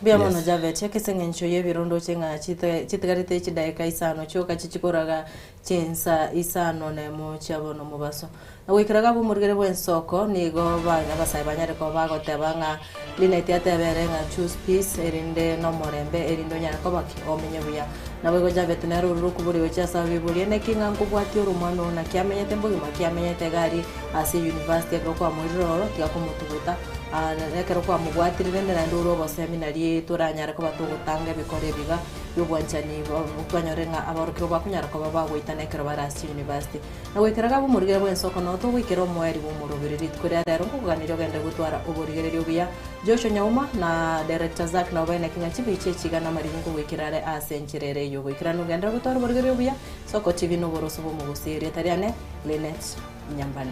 Speaker 1: Bia mono Javet yakisenge ncho yebirondo chenga chitigarite chidaika isano choka chichikoraga chensa isano nemo chabono mubaso. Awikiraga bumurigere bwensoko nigo banya basai banyare ko bagotebanga linete ateberenga choose peace erinde no morembe erindo nyara ko baki omenye buya. Nawe go Javet na ruru kuburi cha sabi buri ne kinga nkubwati urumano na kyamenyete mbugi makyamenyete gari asi university ko kwa muriro yakumutubuta nekero kwa mugwatirire ndero bo seminari turanyara ko batugutanga bikore biga yobwanchani bwanyorenga abarukiro bakunyara ko babagwita nekero barasi university nawe keraga bumurigere bwensoko no to wikero mweri bumurubiriri twere rero kuganira gende gutwara uburigere ryobiya Joshua Nyauma na director Zack na bene kinga chibiche chigana maringo wikirare asenchirere yo wikirano gende gutwara uburigere ryobiya Soko TV no boroso bumugusiri tariane Linet Nyambane